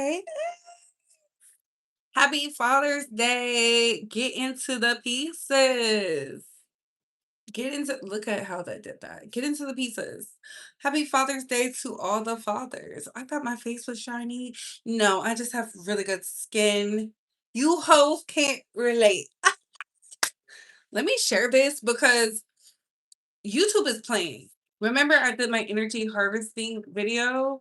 Hey, happy Father's Day. Get into the pieces. Look at how they did that. Get into the pieces. Happy Father's Day to all the fathers. I thought my face was shiny. No, I just have really good skin. You hoes can't relate. Let me share this because YouTube is playing. Remember, I did my energy harvesting video?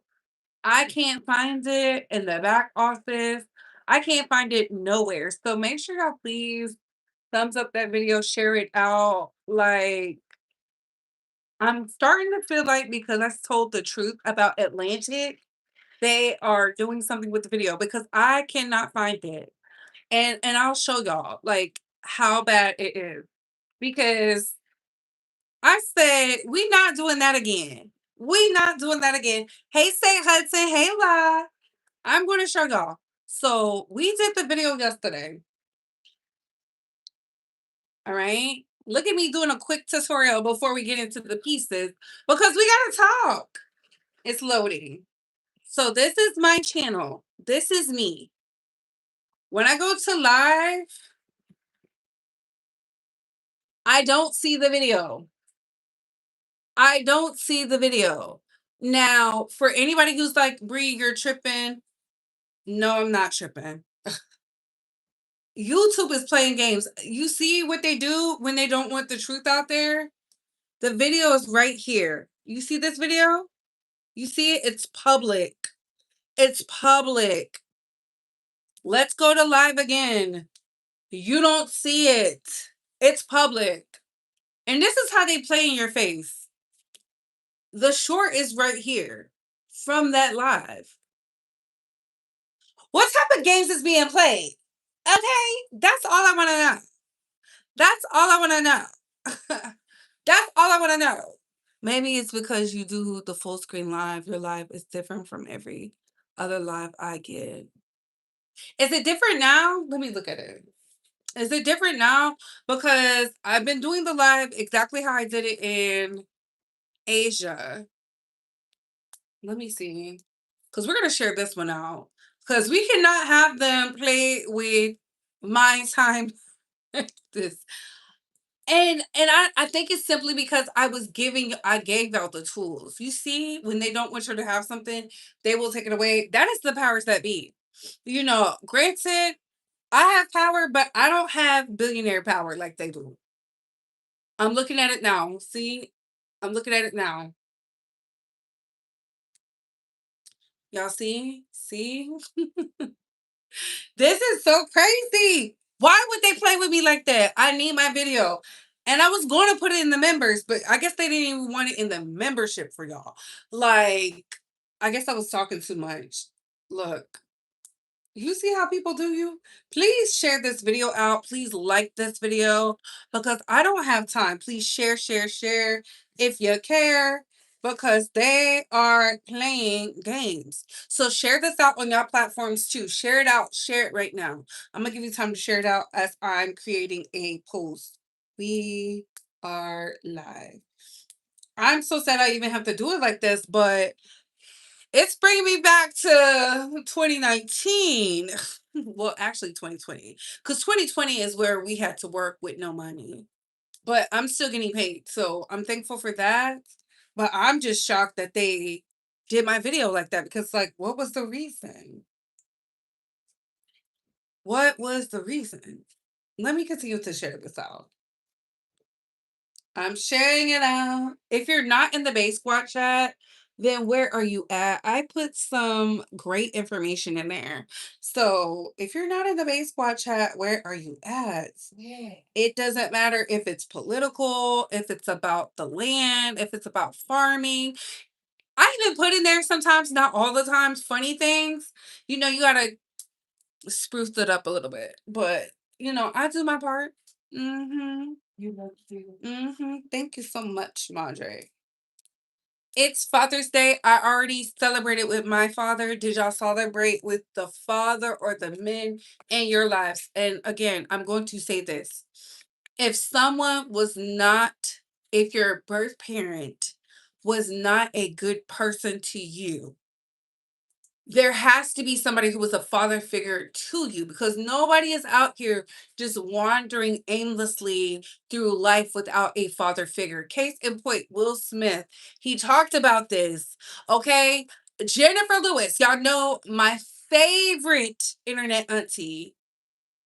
I can't find it in the back office. I can't find it nowhere. So make sure y'all please thumbs up that video, share it out. Like, I'm starting to feel like because I told the truth about Atlantic, they are doing something with the video because I cannot find it. And I'll show y'all like how bad it is. Because I said, we not doing that again. We not doing that again. Hey, St. Hudson. Hey, La. I'm going to show y'all. So we did the video yesterday. All right. Look at me doing a quick tutorial before we get into the pieces because we got to talk. It's loading. So this is my channel. This is me. When I go to live, I don't see the video. I don't see the video. Now, for anybody who's like, Bree, you're tripping. No, I'm not tripping. YouTube is playing games. You see what they do when they don't want the truth out there? The video is right here. You see this video? You see it? It's public. It's public. Let's go to live again. You don't see it. It's public. And this is how they play in your face. The short is right here from that live. What type of games is being played? Okay, that's all I want to know. That's all I want to know. That's all I want to know. Maybe it's because you do the full screen live. Your live is different from every other live I get. Is it different now? Let me look at it. Is it different now? Because I've been doing the live exactly how I did it in Asia. Let me see. Because we're going to share this one out. Because we cannot have them play with my time. This. And I think it's simply because I gave out the tools. You see, when they don't want you to have something, they will take it away. That is the powers that be. Granted, I have power, but I don't have billionaire power like they do. I'm looking at it now. See? I'm looking at it now. Y'all see? See? This is so crazy. Why would they play with me like that? I need my video. And I was going to put it in the members, but I guess they didn't even want it in the membership for y'all. Like, I guess I was talking too much. Look, you see how people do you? Please share this video out. Please like this video because I don't have time. Please share, share, share if you care because they are playing games. So share this out on your platforms too. Share it out. Share it right now. I'm going to give you time to share it out as I'm creating a post. We are live. I'm so sad I even have to do it like this, but it's bringing me back to 2019. Well, actually 2020. Because 2020 is where we had to work with no money. But I'm still getting paid. So I'm thankful for that. But I'm just shocked that they did my video like that because, like, what was the reason? What was the reason? Let me continue to share this out. I'm sharing it out. If you're not in the base squad chat, then where are you at? I put some great information in there. So if you're not in the base squad chat, where are you at? Yeah. It doesn't matter if it's political, if it's about the land, if it's about farming. I even put in there sometimes, not all the times, funny things. You gotta spruce it up a little bit. But I do my part. Mm-hmm. You love to. Mm-hmm. Thank you so much, Madre. It's Father's Day. I already celebrated with my father. Did y'all celebrate with the father or the men in your lives? And again, I'm going to say this. If someone was not, if your birth parent was not a good person to you, there has to be somebody who was a father figure to you, because nobody is out here just wandering aimlessly through life without a father figure. Case in point, Will Smith. He talked about this. Okay. Jennifer Lewis, y'all know my favorite internet auntie,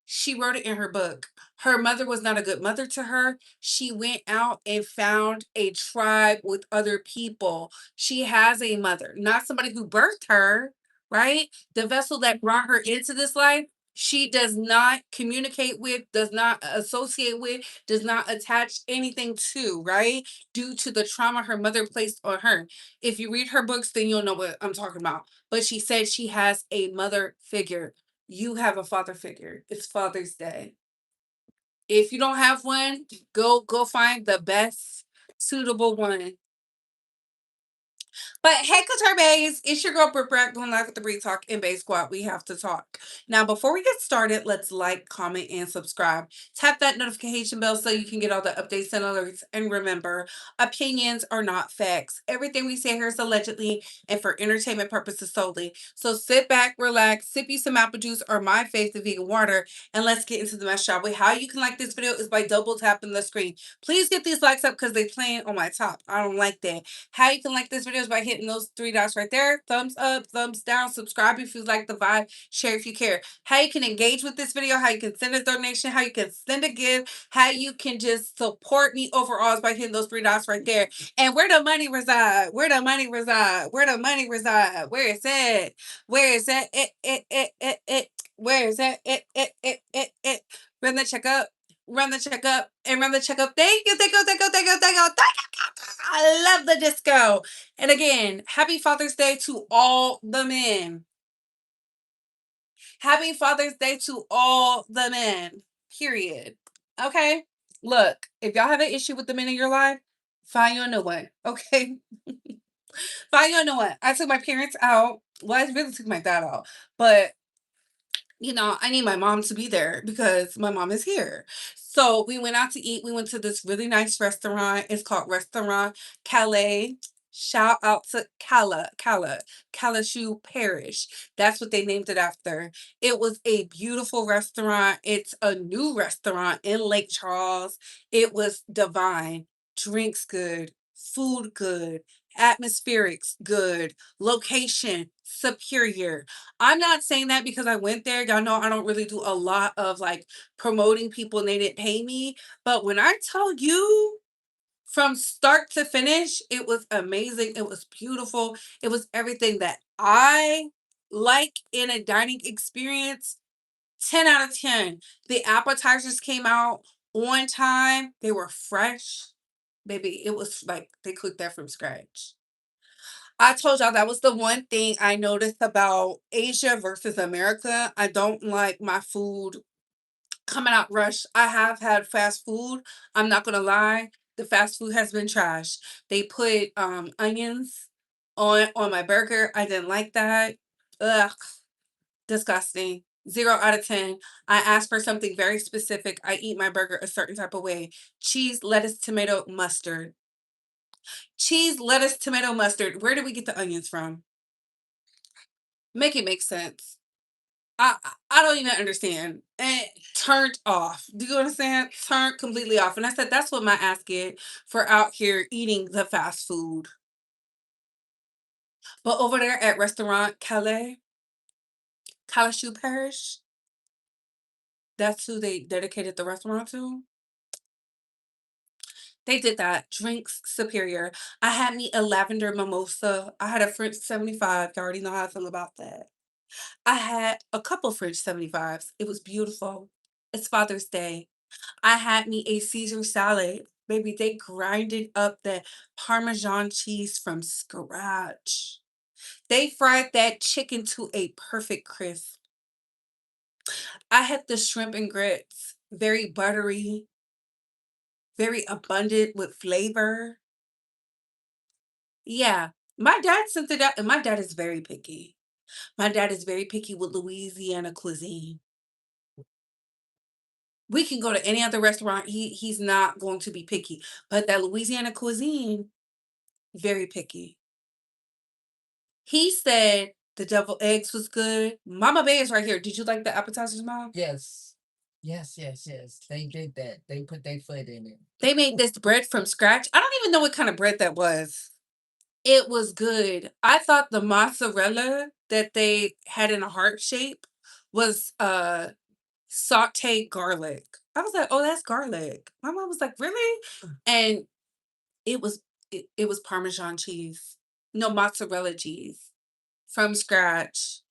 she wrote it in her book. Her mother was not a good mother to her. She went out and found a tribe with other people. She has a mother, not somebody who birthed her, right? The vessel that brought her into this life, she does not communicate with, does not associate with, does not attach anything to, right? Due to the trauma her mother placed on her. If you read her books, then you'll know what I'm talking about. But she said she has a mother figure. You have a father figure. It's Father's Day. If you don't have one, go find the best suitable one. But hey, Couture Bays, it's your girl Britt Brett doing live with the Bree Talk and Bay Squad. We have to talk. Now, before we get started, let's like, comment, and subscribe. Tap that notification bell so you can get all the updates and alerts. And remember, opinions are not facts. Everything we say here is allegedly and for entertainment purposes solely. So sit back, relax, sip you some apple juice or my favorite vegan water, and let's get into the mess, shall we? How you can like this video is by double tapping the screen. Please get these likes up because they playing on my top. I don't like that. How you can like this video is by hitting those three dots right there. Thumbs up, thumbs down, subscribe if you like the vibe, share if you care. How you can engage with this video, how you can send a donation, how you can send a gift, how you can just support me overall is by hitting those three dots right there. And where the money reside? Where the money reside? Where the money reside? Where is it? Where is it? It. Where is it? It. Run the checkup. Run the checkup and run the checkup. Thank you, thank you, thank you, thank you, thank you, thank you. I love the disco. And again, happy Father's Day to all the men. Happy Father's Day to all the men. Period. Okay? Look, if y'all have an issue with the men in your life, find you a new one. Okay? Find you a new one. I took my parents out. Well, I really took my dad out. But I need my mom to be there because my mom is here. So we went out to eat. We went to this really nice restaurant. It's called Restaurant Calais. Shout out to Calashoo Parish. That's what they named it after. It was a beautiful restaurant. It's a new restaurant in Lake Charles. It was divine. Drinks good, food good, atmospherics good, location superior. I'm not saying that because I went there. Y'all know I don't really do a lot of like promoting people and they didn't pay me. But when I tell you from start to finish, it was amazing. It was beautiful. It was everything that I like in a dining experience. 10 out of 10. The appetizers came out on time. They were fresh. Baby, it was like they cooked that from scratch. I told y'all that was the one thing I noticed about Asia versus America. I don't like my food coming out rushed. I have had fast food. I'm not gonna lie. The fast food has been trash. They put onions on my burger. I didn't like that. Ugh, disgusting. 0 out of 10. I asked for something very specific. I eat my burger a certain type of way. Cheese, lettuce, tomato, mustard. Cheese, lettuce, tomato, mustard. Where did we get the onions from? Make it make sense. I don't even understand. And turned off. Do you understand? Turned completely off. And I said that's what my ass get for out here eating the fast food. But over there at restaurant Calais, Calashou Parish, that's who they dedicated the restaurant to. They did that. Drinks superior. I had me a lavender mimosa. I had a French 75. You already know how I feel about that. I had a couple French 75s. It was beautiful. It's Father's Day. I had me a Caesar salad. Baby, they grinded up that Parmesan cheese from scratch. They fried that chicken to a perfect crisp. I had the shrimp and grits. Very buttery, very abundant with flavor. Yeah. My dad sent it out, and my dad is very picky. My dad is very picky with Louisiana cuisine. We can go to any other restaurant. He's not going to be picky. But that Louisiana cuisine, very picky. He said The devil eggs was good. Mama Bay is right here. Did you like the appetizers, Mom? Yes. Yes, yes, yes. They did that. They put their foot in it. They made this bread from scratch. I don't even know what kind of bread that was. It was good. I thought the mozzarella that they had in a heart shape was sauteed garlic. I was like, "Oh, that's garlic." My mom was like, "Really?" And it was it was Parmesan cheese. No, mozzarella cheese from scratch.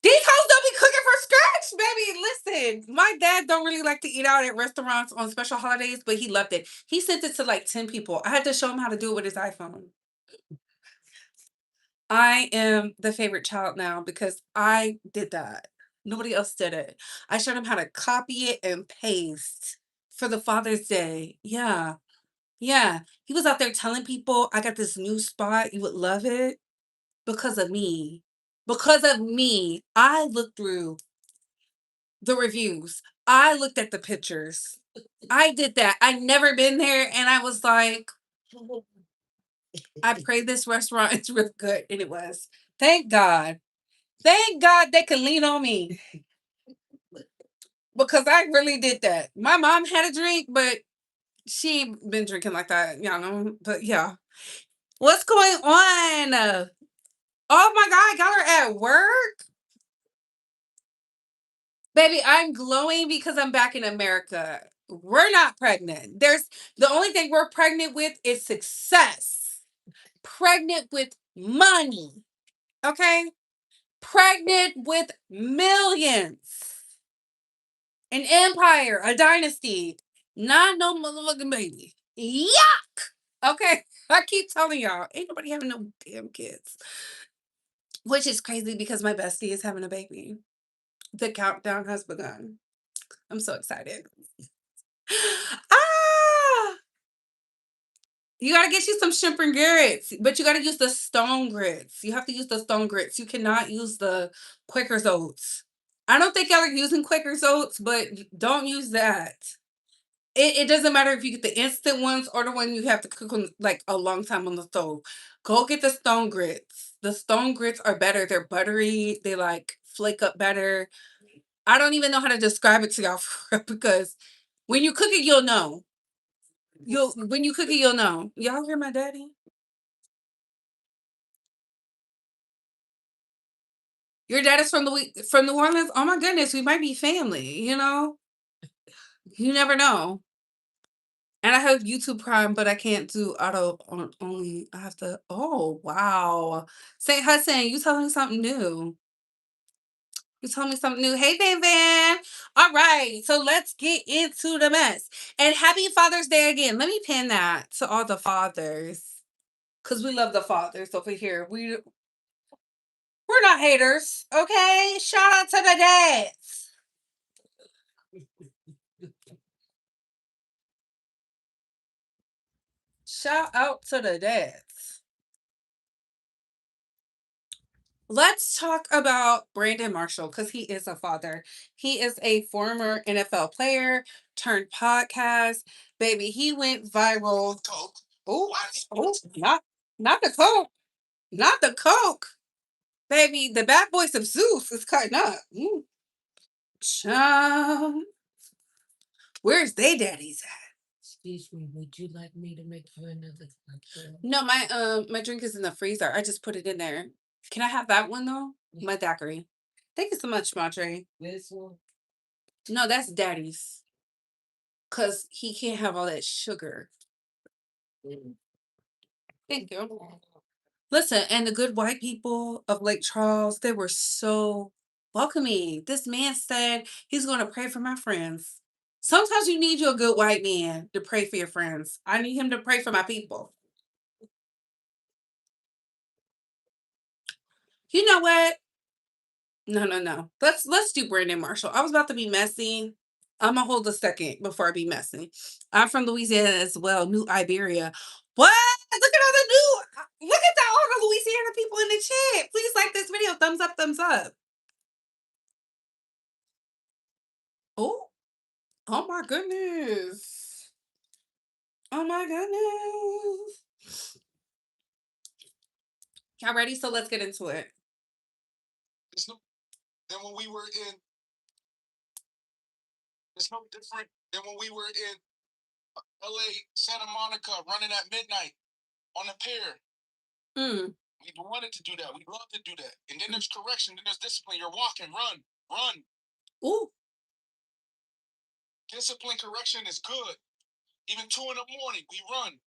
These hoes don't be cooking from scratch, baby. Listen, my dad don't really like to eat out at restaurants on special holidays, but he loved it. He sent it to like 10 people. I had to show him how to do it with his iPhone. I am the favorite child now because I did that. Nobody else did it. I showed him how to copy it and paste for the Father's Day. Yeah. Yeah. He was out there telling people, I got this new spot. You would love it because of me. Because of me. I looked through the reviews. I looked at the pictures. I did that. I never been there and I was like, I pray this restaurant is real good. And it was. Thank God. Thank God they could lean on me because I really did that. My mom had a drink, but she ain't been drinking like that, y'all know. But yeah. What's going on? Oh my God, I got her at work. Baby, I'm glowing because I'm back in America. We're not pregnant. There's the only thing we're pregnant with is success. Pregnant with money. Okay? Pregnant with millions. An empire, a dynasty. Not no motherfucking baby. Yuck! Okay. I keep telling y'all, ain't nobody having no damn kids. Which is crazy because my bestie is having a baby. The countdown has begun. I'm so excited. Ah! You gotta get you some shrimp and grits, but you gotta use the stone grits. You have to use the stone grits. You cannot use the Quaker's oats. I don't think y'all are using Quaker's oats, but don't use that. It doesn't matter if you get the instant ones or the one you have to cook on like a long time on the stove. Go get the stone grits. The stone grits are better. They're buttery. They like flake up better. I don't even know how to describe it to y'all because when you cook it, you'll know. You'll when you cook it, you'll know. Y'all hear my daddy? Your dad is from New Orleans. Oh my goodness, we might be family. You never know. And I have YouTube Prime, but I can't do auto on only. I have to. Oh wow, Saint Hudson, you telling me something new? You told me something new. Hey, Van Van. All right, so let's get into the mess. And happy Father's Day again. Let me pin that to all the fathers, cause we love the fathers over here. We're not haters, okay? Shout out to the dads. Shout out to the dads. Let's talk about Brandon Marshall because he is a father. He is a former NFL player turned podcast. Baby, he went viral. Oh, oh, not the coke. Not the coke. Baby, the bad boys of Zeus is cutting up. Child, where's they daddies at? Excuse me, would you like me to make you another cocktail? No, my drink is in the freezer. I just put it in there. Can I have that one though? My daiquiri. Thank you so much, Madre. This one? No, that's daddy's. Cause he can't have all that sugar. Mm. Thank you. Listen, and the good white people of Lake Charles, they were so welcoming. This man said he's gonna pray for my friends. Sometimes you need your good white man to pray for your friends. I need him to pray for my people. You know what? No, no, no. Let's do Brandon Marshall. I was about to be messy. I'ma hold a second before I be messy. I'm from Louisiana as well, New Iberia. What? Look at all the look at that all the Louisiana people in the chat. Please like this video. Thumbs up, thumbs up. Oh, oh my goodness. Oh my goodness. Y'all ready? So let's get into it. It's no than when we were in. It's no different than when we were in L.A., Santa Monica, running at midnight on a pier. Mm. We wanted to do that. We love to do that. And then there's correction. Then there's discipline. You're walking, run. Ooh. Discipline correction is good. Even 2 in the morning, we run.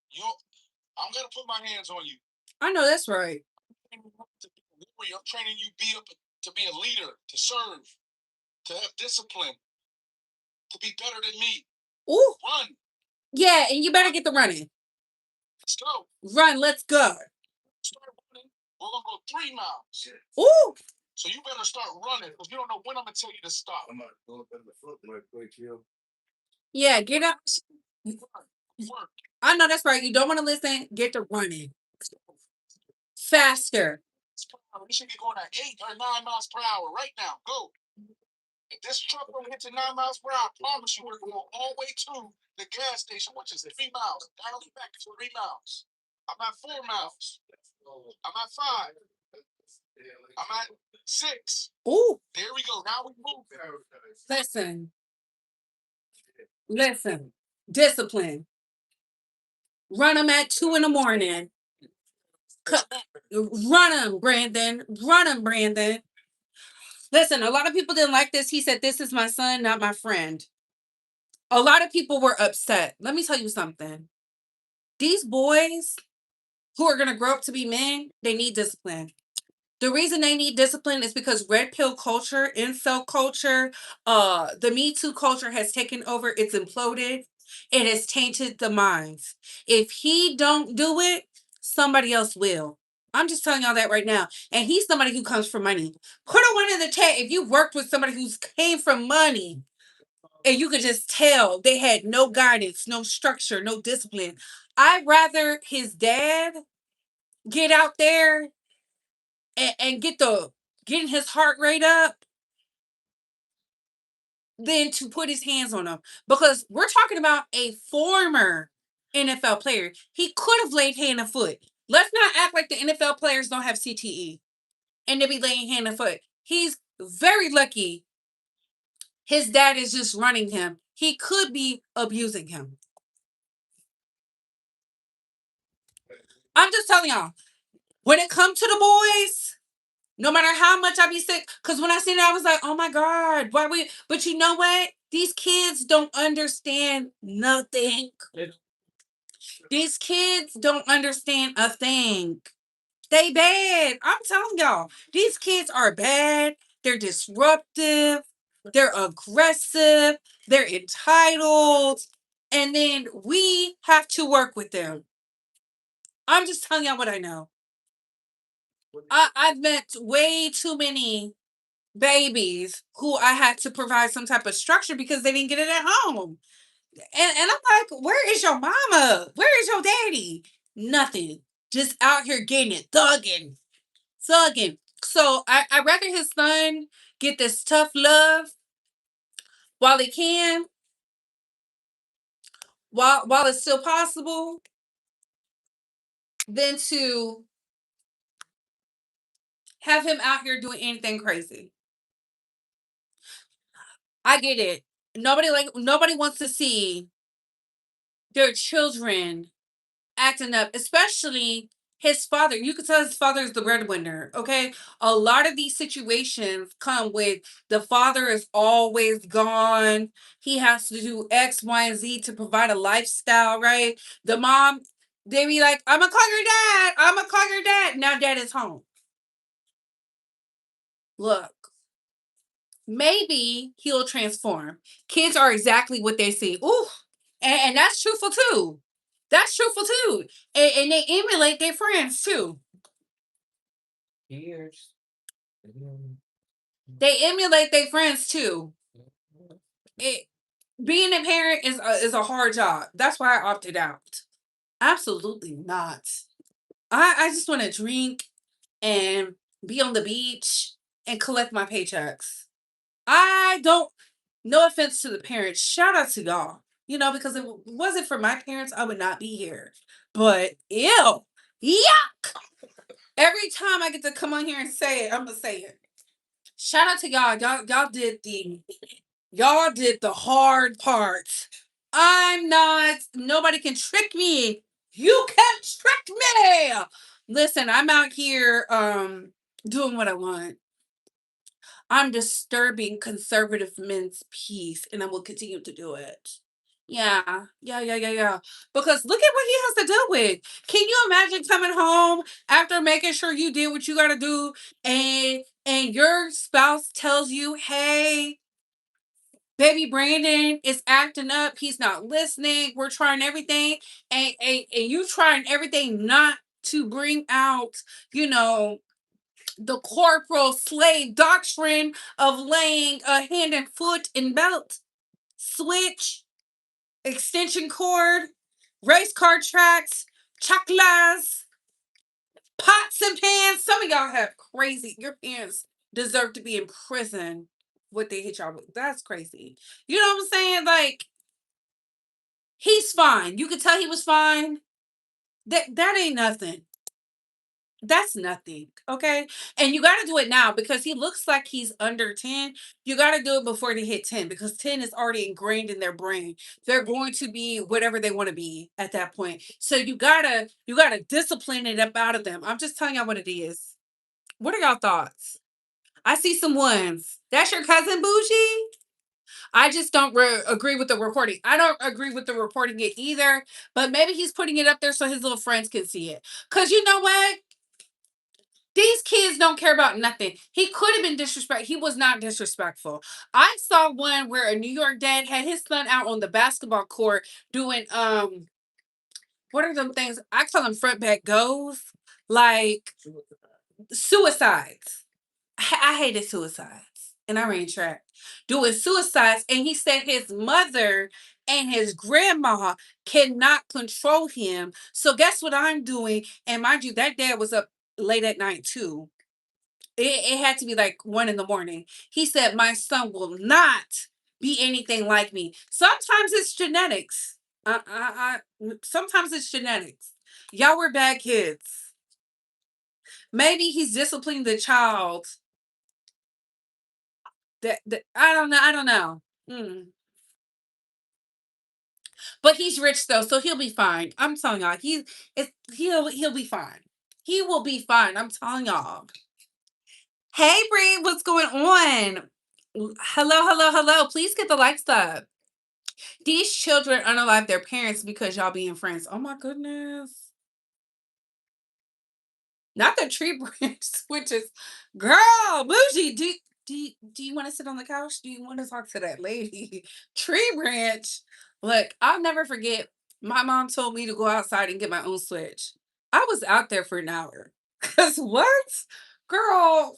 I'm gonna put my hands on you. I know that's right. I'm training you to be a leader, to serve, to have discipline, to be better than me. Ooh. Run. Yeah, and you better get the running. Let's go. Run, let's go. Start running. We're gonna go 3 miles. Ooh. So you better start running because you don't know when I'm gonna tell you to stop. I'm not going to the foot like you. Yeah, get up. Work. I know that's right. You don't want to listen. Get to running. Faster. We should be going at 8 or 9 miles per hour right now. Go. If this truck don't hit to 9 miles per hour, I promise you we're going all the way to the gas station, which is 3 miles. Down and back is 3 miles. I'm at 4 miles. I'm at 5. I'm at 6. Ooh. There we go. Now we move. Listen. Discipline. Run them at 2 in the morning. Run them, Brandon. Run them, Brandon. Listen, a lot of people didn't like this. He said, "This is my son, not my friend." A lot of people were upset. Let me tell you something. These boys who are going to grow up to be men, they need discipline. The reason they need discipline is because red pill culture, incel culture, the Me Too culture has taken over. It's imploded. It has tainted the minds. If he don't do it, somebody else will. I'm just telling y'all that right now. And he's somebody who comes from money. Put a one in the chat if you worked with somebody who's came from money. And you could just tell they had no guidance, no structure, no discipline. I'd rather his dad get out there and getting his heart rate up than to put his hands on him. Because we're talking about a former NFL player. He could have laid hand and foot. Let's not act like the NFL players don't have CTE and they be laying hand and foot. He's very lucky his dad is just running him. He could be abusing him. I'm just telling y'all, when it comes to the boys, no matter how much I be sick, because when I seen it, I was like, oh my God, why we? But you know what? These kids don't understand nothing. These kids don't understand a thing. They bad. I'm telling y'all, these kids are bad. They're disruptive. They're aggressive. They're entitled. And then we have to work with them. I'm just telling y'all what I know. I've met way too many babies who I had to provide some type of structure because they didn't get it at home. And I'm like, where is your mama? Where is your daddy? Nothing. Just out here getting it, thugging. So I rather his son get this tough love while he can, while it's still possible, than to have him out here doing anything crazy. I get it. Nobody wants to see their children acting up, especially his father. You could tell his father is the breadwinner. Okay. A lot of these situations come with the father is always gone. He has to do X, Y, and Z to provide a lifestyle, right? The mom, they be like, I'm gonna call your dad. I'm gonna call your dad. Now dad is home. Look, maybe he'll transform. Kids are exactly what they see. Ooh, and that's truthful too. That's truthful too. And they emulate their friends too. Years. They emulate their friends too. It, being a parent is a hard job. That's why I opted out. Absolutely not. I just want to drink and be on the beach and collect my paychecks. I don't. No offense to the parents. Shout out to y'all. You know, because if it wasn't for my parents, I would not be here. But ew, yuck. Every time I get to come on here and say it, I'm gonna say it. Shout out to y'all. Y'all did the hard part. I'm not, nobody can trick me. You can't trick me. Listen, I'm out here doing what I want. I'm disturbing conservative men's peace, and I will continue to do it. Yeah. Because look at what he has to deal with. Can you imagine coming home after making sure you did what you gotta do, and your spouse tells you, hey, baby Brandon is acting up, he's not listening, we're trying everything, and you trying everything not to bring out, you know, the corporal slave doctrine of laying a hand and foot and belt, switch, extension cord, race car tracks, chaklas, pots and pans. Some of y'all have crazy, your parents deserve to be in prison. What they hit y'all with. That's crazy. You know what I'm saying? Like, he's fine. You could tell he was fine. That ain't nothing. That's nothing, okay? And you got to do it now because he looks like he's under 10. You got to do it before they hit 10 because 10 is already ingrained in their brain. They're going to be whatever they want to be at that point. So you got to discipline it up out of them. I'm just telling y'all what it is. What are y'all thoughts? I see some ones. That's your cousin Bougie? I just don't agree with the reporting. I don't agree with the reporting it either, but maybe he's putting it up there so his little friends can see it. Cuz you know what? These kids don't care about nothing. He could have been disrespectful. He was not disrespectful. I saw one where a New York dad had his son out on the basketball court doing what are them things? I call them front back goes, like suicides. I hated suicides, and I ran track doing suicides. And he said his mother and his grandma cannot control him. So guess what I'm doing? And mind you, that dad was up late at night too. It had to be like 1 in the morning. He said, my son will not be anything like me. Sometimes it's genetics. Sometimes it's genetics. Y'all were bad kids. Maybe he's disciplining the child. That I don't know. I don't know. Mm. But he's rich though, so he'll be fine. I'm telling y'all, he'll be fine. He will be fine. I'm telling y'all. Hey Bree, what's going on? Hello. Please get the likes up. These children unalive their parents because y'all being friends. Oh my goodness. Not the tree branch switches. Girl, bougie. Do you want to sit on the couch? Do you want to talk to that lady? Tree branch. Look, I'll never forget. My mom told me to go outside and get my own switch. I was out there for an hour. Cause what? Girl.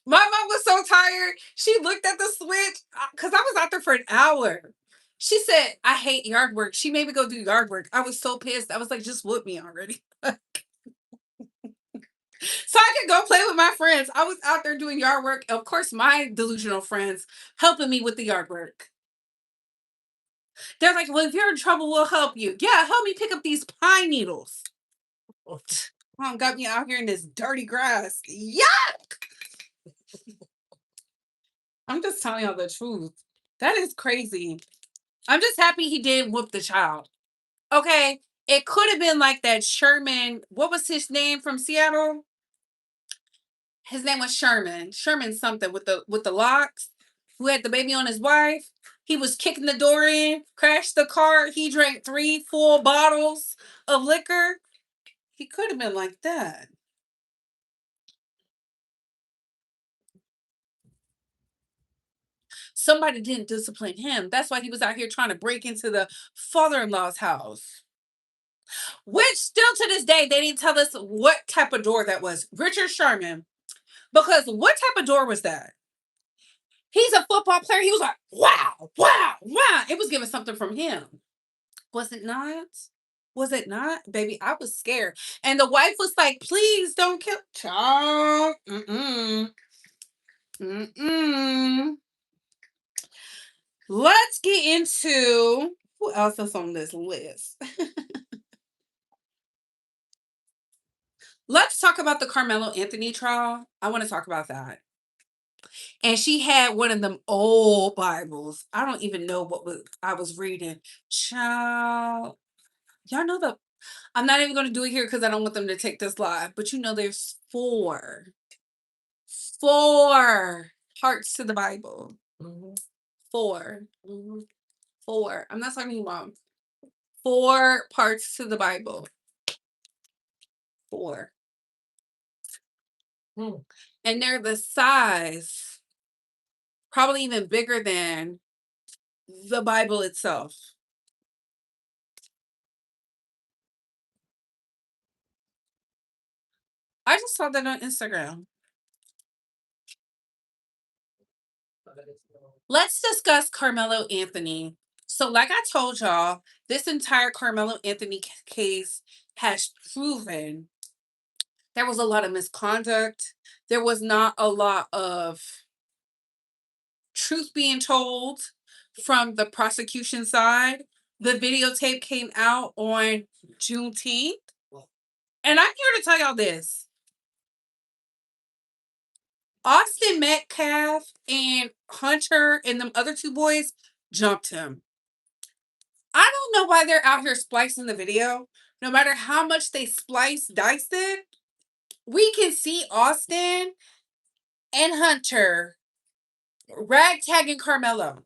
My mom was so tired. She looked at the switch because I was out there for an hour. She said, I hate yard work. She made me go do yard work. I was so pissed. I was like, just whoop me already. So I could go play with my friends. I was out there doing yard work. Of course, my delusional friends helping me with the yard work. They're like, well, if you're in trouble, we'll help you. Yeah, help me pick up these pine needles. Mom got me out here in this dirty grass. Yeah. I'm just telling y'all the truth. That is crazy. I'm just happy he did whoop the child. Okay. It could have been like that Sherman. What was his name from Seattle? His name was Sherman. Sherman something with the locks, who had the baby on his wife. He was kicking the door in, crashed the car. He drank 3 full bottles of liquor. He could have been like that. Somebody didn't discipline him. That's why he was out here trying to break into the father-in-law's house. Which still to this day, they didn't tell us what type of door that was. Richard Sherman. Because what type of door was that? He's a football player. He was like, wow. It was giving something from him. Was it not? Was it not? Baby, I was scared. And the wife was like, please don't kill child. Mm-mm. Let's get into who else is on this list. Let's talk about the Carmelo Anthony trial. I want to talk about that. And she had one of them old Bibles. I don't even know I was reading. Child, y'all know the. I'm not even going to do it here because I don't want them to take this live. But you know, there's four parts to the Bible. Mhm. Four. Four. I'm not talking about 4 parts to the Bible. 4. Hmm. And they're the size, probably even bigger than the Bible itself. I just saw that on Instagram. Let's discuss Carmelo Anthony. So, like I told y'all, this entire Carmelo Anthony case has proven there was a lot of misconduct. There was not a lot of truth being told from the prosecution side. The videotape came out on Juneteenth. And I'm here to tell y'all this. Austin Metcalf and Hunter and them other 2 boys jumped him. I don't know why they're out here splicing the video. No matter how much they dice it, we can see Austin and Hunter ragtagging Carmelo.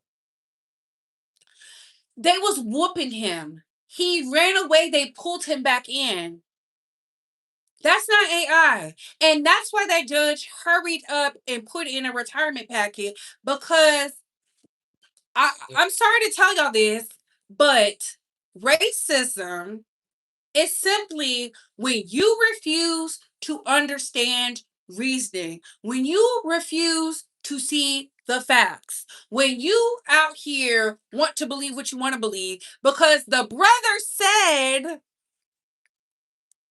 They was whooping him. He ran away. They pulled him back in. That's not AI. And that's why that judge hurried up and put in a retirement packet, because I'm sorry to tell y'all this, but racism is simply when you refuse to understand reasoning, when you refuse to see the facts, when you out here want to believe what you want to believe because the brother said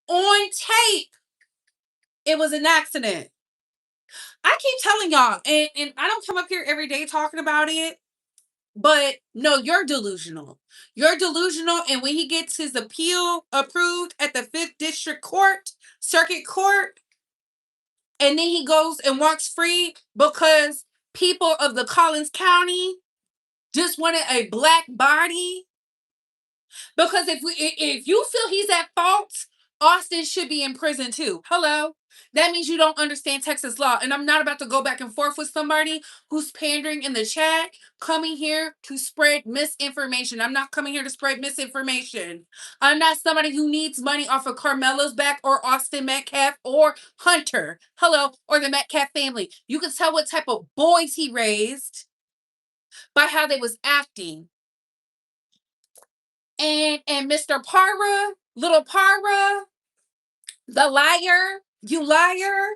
on tape it was an accident. I keep telling y'all, and I don't come up here every day talking about it, but no, you're delusional. You're delusional, and when he gets his appeal approved at the 5th District Court, Circuit Court, and then he goes and walks free because people of the Collins County just wanted a black body. Because if you feel he's at fault, Austin should be in prison too. Hello. That means you don't understand Texas law. And I'm not about to go back and forth with somebody who's pandering in the chat, coming here to spread misinformation. I'm not coming here to spread misinformation. I'm not somebody who needs money off of Carmelo's back or Austin Metcalf or Hunter. Hello. Or the Metcalf family. You can tell what type of boys he raised by how they was acting. And Mr. Para, little Para, the liar, you liar.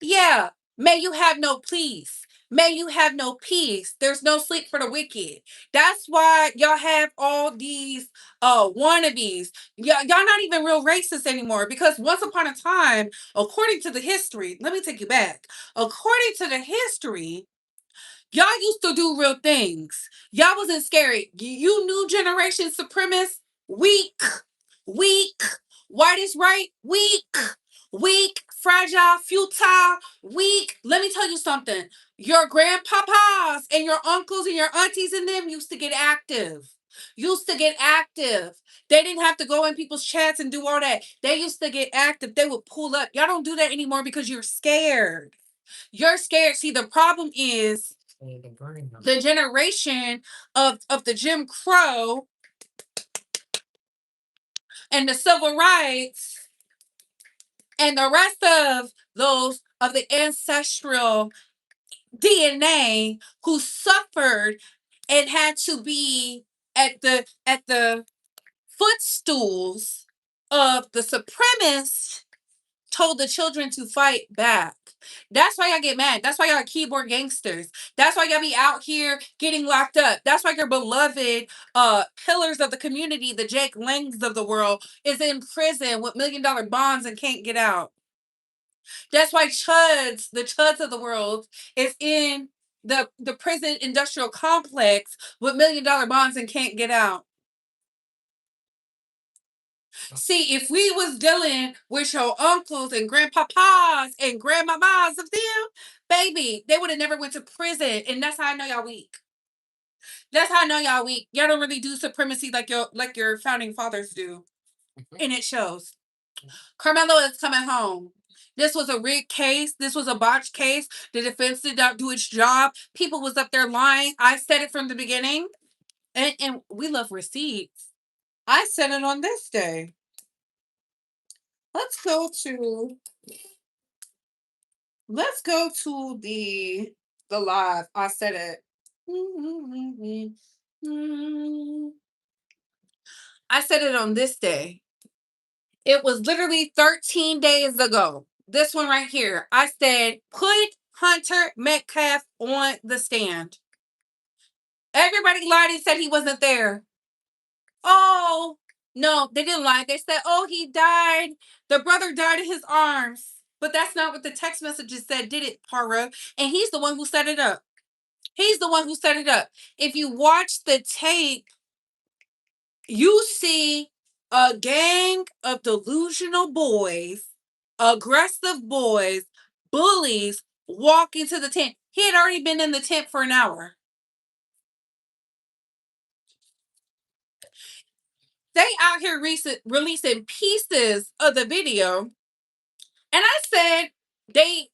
Yeah, may you have no peace. May you have no peace. There's no sleep for the wicked. That's why y'all have all these wannabes. Y'all not even real racist anymore, because once upon a time, according to the history, let me take you back. According to the history, y'all used to do real things. Y'all wasn't scary. You new generation supremacists, weak, weak. White is right, weak, weak, fragile, futile, weak. Let me tell you something. Your grandpapas and your uncles and your aunties and them used to get active. Used to get active. They didn't have to go in people's chats and do all that. They used to get active. They would pull up. Y'all don't do that anymore because you're scared. You're scared. See, the problem is the generation of the Jim Crow and the civil rights and the rest of those of the ancestral DNA who suffered and had to be at the footstools of the supremacists told the children to fight back. That's why y'all get mad. That's why y'all are keyboard gangsters. That's why y'all be out here getting locked up. That's why your beloved pillars of the community, the Jake Langs of the world, is in prison with $1 million bonds and can't get out. That's why the chuds of the world, is in the prison industrial complex with $1 million bonds and can't get out. See, if we was dealing with your uncles and grandpapas and grandmamas of them, baby, they would have never went to prison. And that's how I know y'all weak. That's how I know y'all weak. Y'all don't really do supremacy like your founding fathers do. And it shows. Carmelo is coming home. This was a rigged case. This was a botched case. The defense did not do its job. People was up there lying. I said it from the beginning. And we love receipts. I said it on this day. Let's go to the live. I said it. I said it on this day. It was literally 13 days ago. This one right here. I said, put Hunter Metcalf on the stand. Everybody lied and said he wasn't there. Oh, no, they didn't lie. They said, oh, he died. The brother died in his arms. But that's not what the text messages said, did it, Para? And he's the one who set it up. He's the one who set it up. If you watch the tape, you see a gang of delusional boys, aggressive boys, bullies walk into the tent. He had already been in the tent for an hour. They out here releasing pieces of the video. And I said they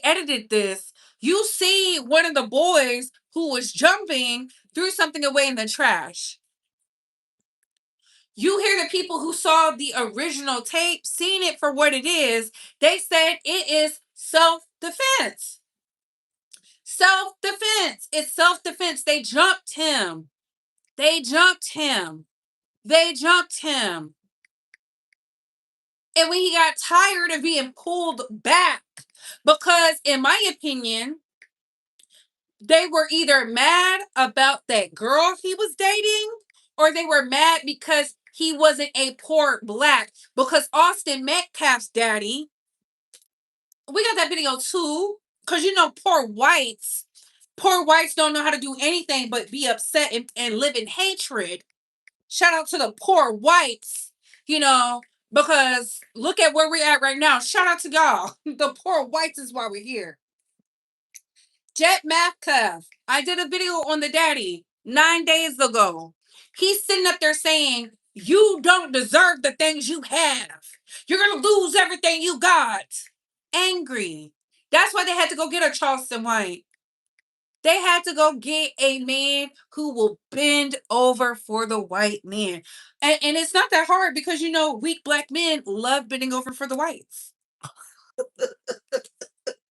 edited this. You see one of the boys who was jumping threw something away in the trash. You hear the people who saw the original tape, seen it for what it is. They said it is self-defense. Self-defense. It's self-defense. They jumped him. They jumped him. They jumped him. And when he got tired of being pulled back, because in my opinion, they were either mad about that girl he was dating, or they were mad because he wasn't a poor black. Because Austin Metcalf's daddy, we got that video too. Because you know, poor whites don't know how to do anything but be upset and live in hatred. Shout out to the poor whites, you know, because look at where we're at right now. Shout out to y'all. The poor whites is why we're here. Jet Metcalf. I did a video on the daddy 9 days ago. He's sitting up there saying, you don't deserve the things you have. You're going to lose everything you got. Angry. That's why they had to go get a Charleston White. They had to go get a man who will bend over for the white man. And it's not that hard because, you know, weak black men love bending over for the whites.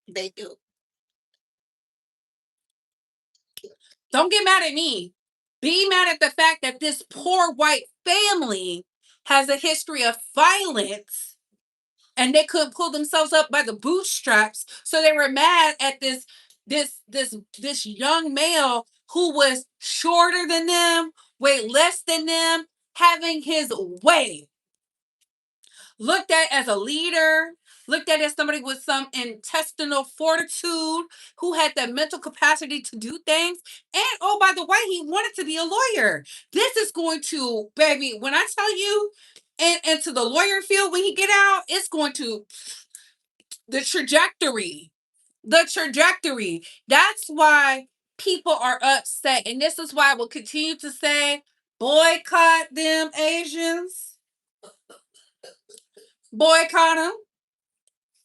They do. Don't get mad at me. Be mad at the fact that this poor white family has a history of violence and they couldn't pull themselves up by the bootstraps. So they were mad at this young male who was shorter than them, weighed less than them, having his way. Looked at as a leader, looked at as somebody with some intestinal fortitude, who had the mental capacity to do things. And oh, by the way, he wanted to be a lawyer. This is going to, baby, when I tell you, and to the lawyer field when he get out, it's going to, the trajectory. The trajectory. That's why people are upset. And this is why I will continue to say, boycott them Asians. Boycott them.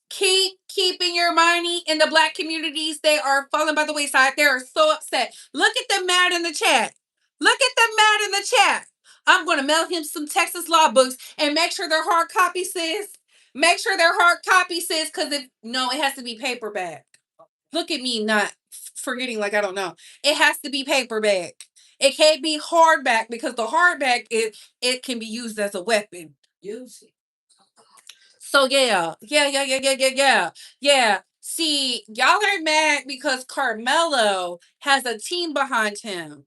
Keep keeping your money in the black communities. They are falling by the wayside. They are so upset. Look at them mad in the chat. Look at them mad in the chat. I'm going to mail him some Texas law books and make sure they're hard copy, sis. Make sure they're hard copy, sis, because if no, it has to be paperback. Look at me not forgetting like I don't know. It has to be paperback. It can't be hardback because the hardback it can be used as a weapon. Use it. So yeah. See, y'all are mad because Carmelo has a team behind him.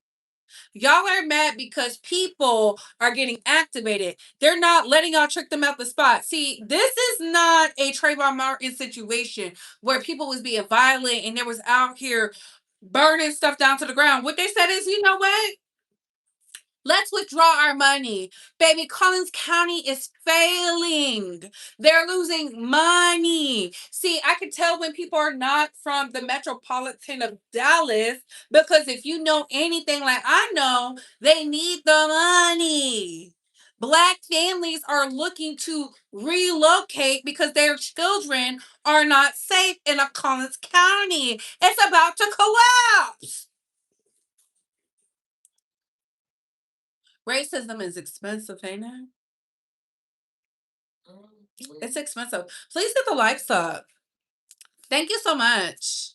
Y'all are mad because people are getting activated. They're not letting y'all trick them out the spot. See, this is not a Trayvon Martin situation where people was being violent and they was out here burning stuff down to the ground. What they said is, you know what? Let's withdraw our money. Baby, Collins County is failing. They're losing money. See, I can tell when people are not from the metropolitan of Dallas because if you know anything like I know, they need the money. Black families are looking to relocate because their children are not safe in a Collins County. It's about to collapse. Racism is expensive, ain't it? It's expensive. Please get the likes up. Thank you so much.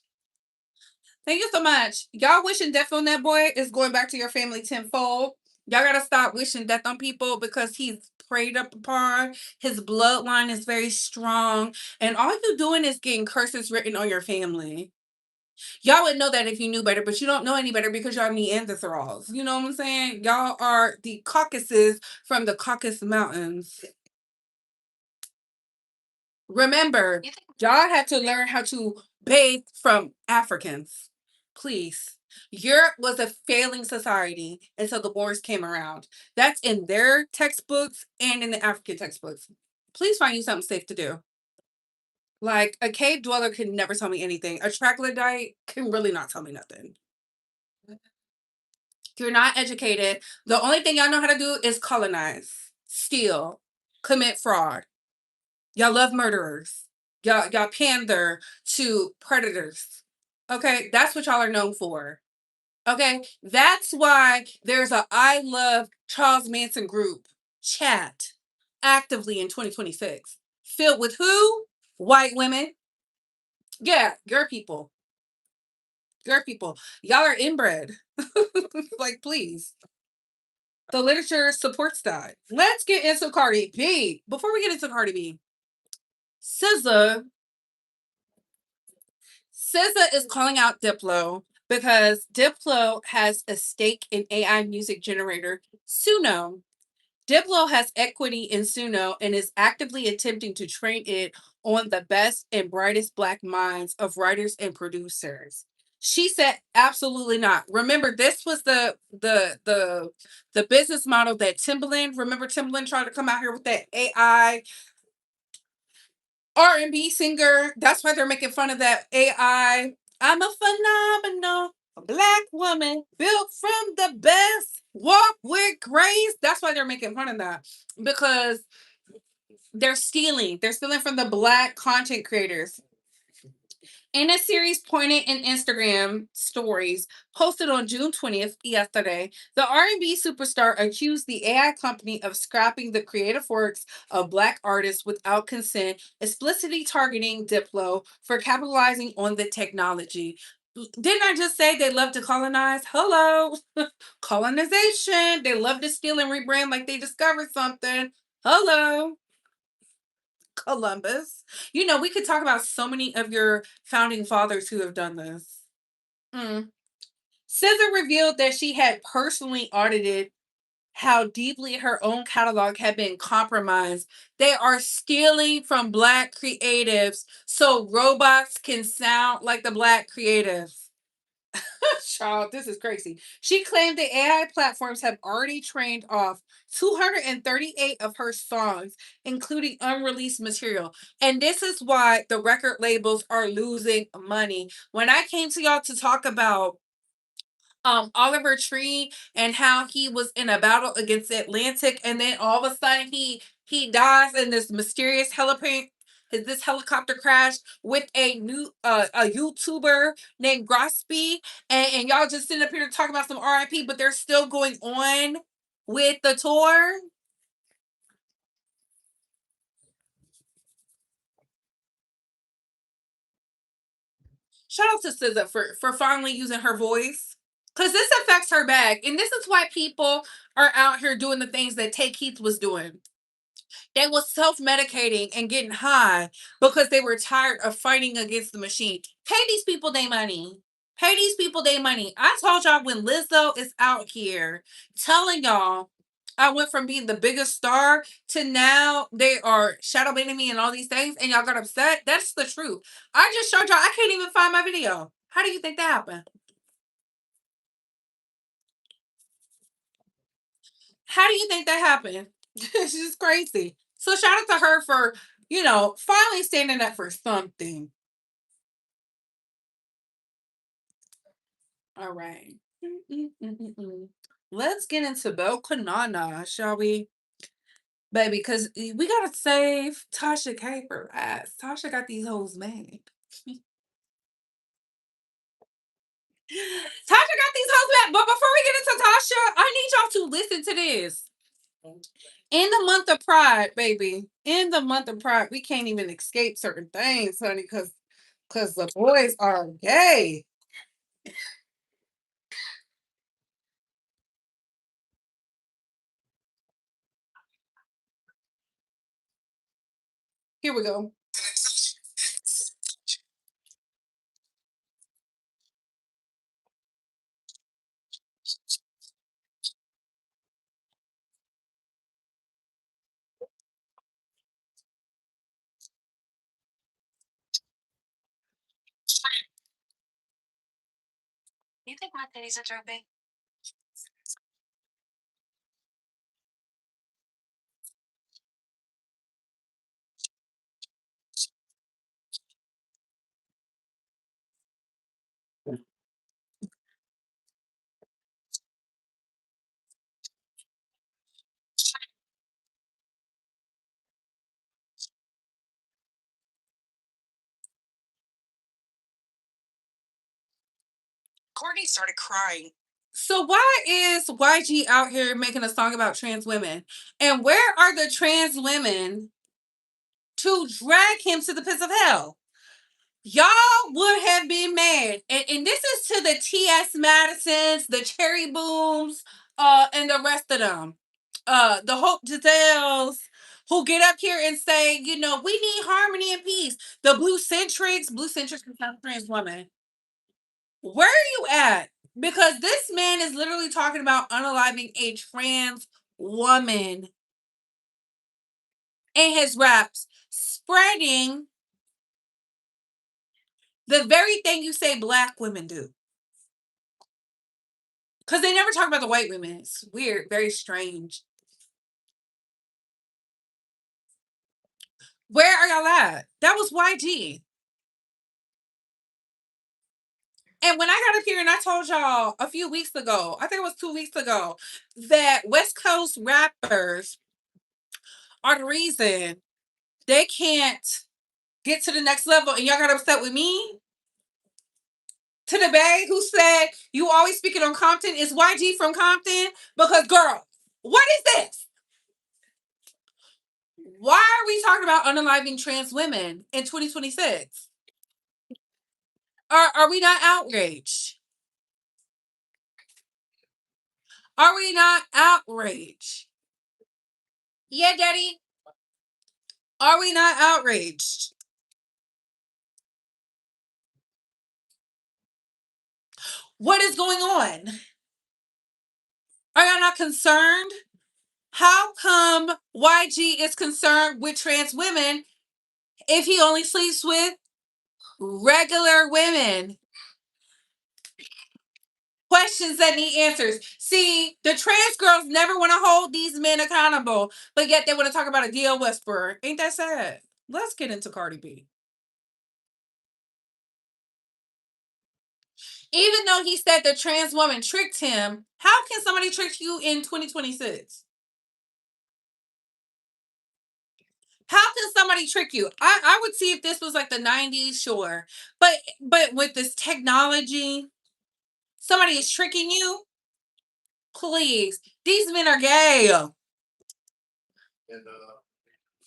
Thank you so much. Y'all wishing death on that boy is going back to your family tenfold. Y'all gotta stop wishing death on people because he's preyed up upon. His bloodline is very strong. And all you doing is getting curses written on your family. Y'all would know that if you knew better, but you don't know any better because y'all Neanderthals. You know what I'm saying? Y'all are the Caucasus from the Caucasus Mountains. Remember, y'all had to learn how to bathe from Africans. Please. Europe was a failing society until the Moors came around. That's in their textbooks and in the African textbooks. Please find you something safe to do. Like a cave dweller can never tell me anything. A troglodyte can really not tell me nothing. You're not educated. The only thing y'all know how to do is colonize, steal, commit fraud. Y'all love murderers. Y'all pander to predators. Okay, that's what y'all are known for. Okay, that's why there's a I love Charles Manson group chat actively in 2026 filled with who? White women. Yeah, your people. Your people. Y'all are inbred. Like, please. The literature supports that. Let's get into Cardi B. Before we get into Cardi B, SZA SZA is calling out Diplo because Diplo has a stake in AI music generator Suno. Diplo has equity in Suno and is actively attempting to train it on the best and brightest black minds of writers and producers. She said absolutely not. Remember, this was the business model that Timbaland, remember Timbaland tried to come out here with that AI R&B singer. That's why they're making fun of that AI. I'm a phenomenal black woman built from the best. Walk with grace. That's why they're making fun of that because they're stealing. They're stealing from the black content creators. In a series pointed in Instagram stories posted on June 20th, yesterday, the R&B superstar accused the AI company of scrapping the creative works of black artists without consent, explicitly targeting Diplo for capitalizing on the technology. Didn't I just say they love to colonize? Hello. Colonization. They love to steal and rebrand like they discovered something. Hello. Columbus. You know, we could talk about so many of your founding fathers who have done this. Mm. SZA revealed that she had personally audited how deeply her own catalog had been compromised. They are stealing from black creatives so robots can sound like the black creatives. Child, this is crazy. She claimed the AI platforms have already trained off 238 of her songs, including unreleased material. And this is why the record labels are losing money. When I came to y'all to talk about Oliver Tree and how he was in a battle against Atlantic, and then all of a sudden he dies in this mysterious heliplane. This helicopter crash with a YouTuber named Grosby, and y'all just sitting up here talking about some RIP, but they're still going on with the tour. Shout out to SZA for finally using her voice. Because this affects her back. And this is why people are out here doing the things that Tay Keith was doing. They was self-medicating and getting high because they were tired of fighting against the machine. Pay these people their money. Pay these people their money. I told y'all when Lizzo is out here telling y'all I went from being the biggest star to now they are shadow banning me and all these things, and y'all got upset. That's the truth. I just showed y'all I can't even find my video. How do you think that happened? How do you think that happened? It's just crazy. So shout out to her for, finally standing up for something. All right. Let's get into Bokanana, shall we? Baby, because we gotta save Tasha K for last. Tasha got these hoes mad. Tasha got these hoes mad. But before we get into Tasha, I need y'all to listen to this. In the month of Pride, baby. In the month of Pride, we can't even escape certain things, honey, because the boys are gay. Here we go. You think my titties are drooping? Courtney started crying. So why is YG out here making a song about trans women? And where are the trans women to drag him to the pits of hell? Y'all would have been mad. And this is to the T.S. Madisons, the Cherry Booms, and the rest of them. The Hope Giselles, who get up here and say, we need harmony and peace. The Blue Centrics is not a trans woman. Where are you at? Because this man is literally talking about unaliving a trans woman in his raps, spreading the very thing you say black women do. Because they never talk about the white women. It's weird, very strange. Where are y'all at? That was YG. And when I got up here and I told y'all a few weeks ago, I think it was 2 weeks ago, that West Coast rappers are the reason they can't get to the next level, and y'all got upset with me? To the Bay, who said you always speaking on Compton, is YG from Compton? Because, girl, what is this? Why are we talking about unaliving trans women in 2026? Are we not outraged? Are we not outraged? Yeah, Daddy. Are we not outraged? What is going on? Are y'all not concerned? How come YG is concerned with trans women if he only sleeps with regular women? Questions that need answers. See, the trans girls never want to hold these men accountable, but yet they want to talk about a DL whisperer. Ain't that sad? Let's get into Cardi B. Even though he said the trans woman tricked him, how can somebody trick you in 2026? How can somebody trick you? I would see if this was like the 90s, sure. But with this technology, somebody is tricking you? Please. These men are gay. And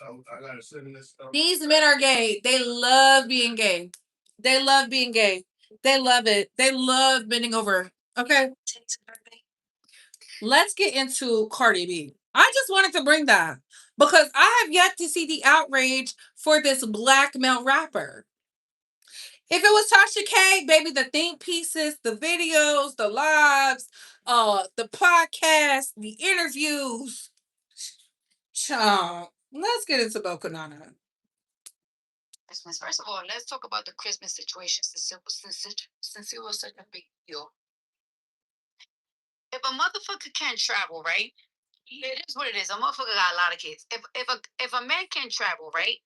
I gotta send this stuff. These men are gay. They love being gay. They love being gay. They love it. They love bending over. Okay. Let's get into Cardi B. I just wanted to bring that because I have yet to see the outrage for this black male rapper. If it was Tasha K, baby, the think pieces, the videos, the lives, the podcast, the interviews. Let's get into Bokanana. Christmas. First of all, let's talk about the Christmas situation since it was such a big deal. If a motherfucker can't travel, right? It is what it is. A motherfucker got a lot of kids. If a man can travel, right,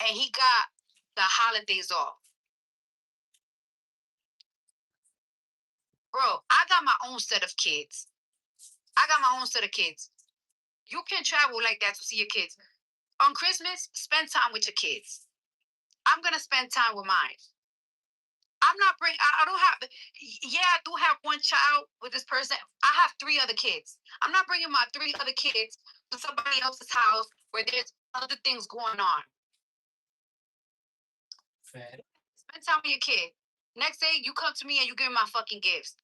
and he got the holidays off, bro, I got my own set of kids. I got my own set of kids. You can travel like that to see your kids. On Christmas, spend time with your kids. I'm gonna spend time with mine. I'm not bring. I don't have. Yeah, I do have one child with this person. I have three other kids. I'm not bringing my three other kids to somebody else's house where there's other things going on. Fat. Spend time with your kid. Next day, you come to me and you give me my fucking gifts.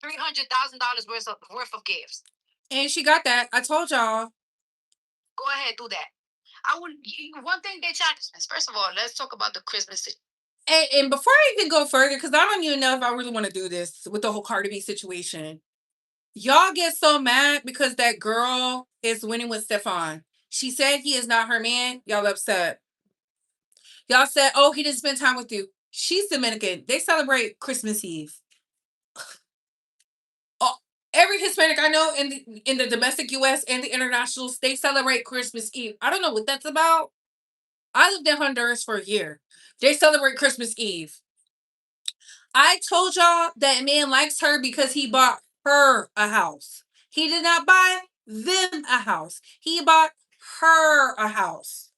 $300,000 worth of gifts. And she got that. I told y'all. Go ahead, do that. I would. One thing they charge. First of all, let's talk about the Christmas. And before I even go further, because I don't even know if I really want to do this with the whole Cardi B situation. Y'all get so mad because that girl is winning with Stefan. She said he is not her man. Y'all upset. Y'all said, oh, he didn't spend time with you. She's Dominican. They celebrate Christmas Eve. Oh, every Hispanic I know in the domestic U.S. and the internationals, they celebrate Christmas Eve. I don't know what that's about. I lived in Honduras for a year. They celebrate Christmas Eve. I told y'all that man likes her because he bought her a house. He did not buy them a house. He bought her a house.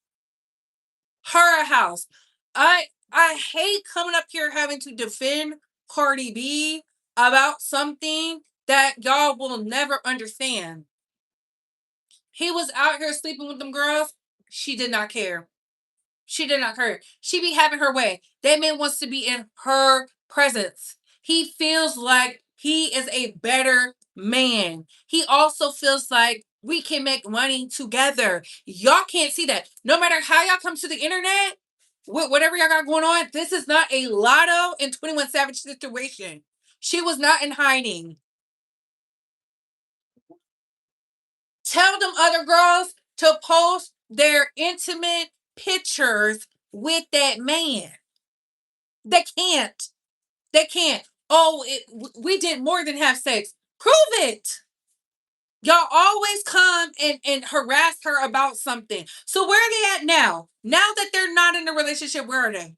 Her a house. I hate coming up here having to defend Cardi B about something that y'all will never understand. He was out here sleeping with them girls. She did not care. She did not care. She be having her way. That man wants to be in her presence. He feels like he is a better man. He also feels like we can make money together. Y'all can't see that. No matter how y'all come to the internet, with whatever y'all got going on, this is not a Lotto and 21 Savage situation. She was not in hiding. Tell them other girls to post their intimate pictures with that man. They can't. They can't. Oh, we did more than have sex. Prove it. Y'all always come and harass her about something. So where are they at now? Now that they're not in a relationship, where are they?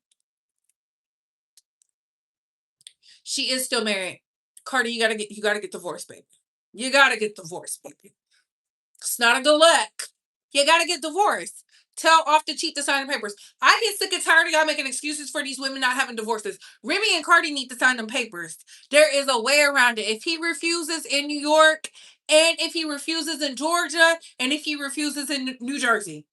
She is still married. Cardi, you gotta get divorced, baby. You gotta get divorced, baby. It's not a good look. You gotta get divorced. Tell off the cheat to sign the papers. I get sick and tired of y'all making excuses for these women not having divorces. Remy and Cardi need to sign them papers. There is a way around it. If he refuses in New York, and if he refuses in Georgia, and if he refuses in New Jersey.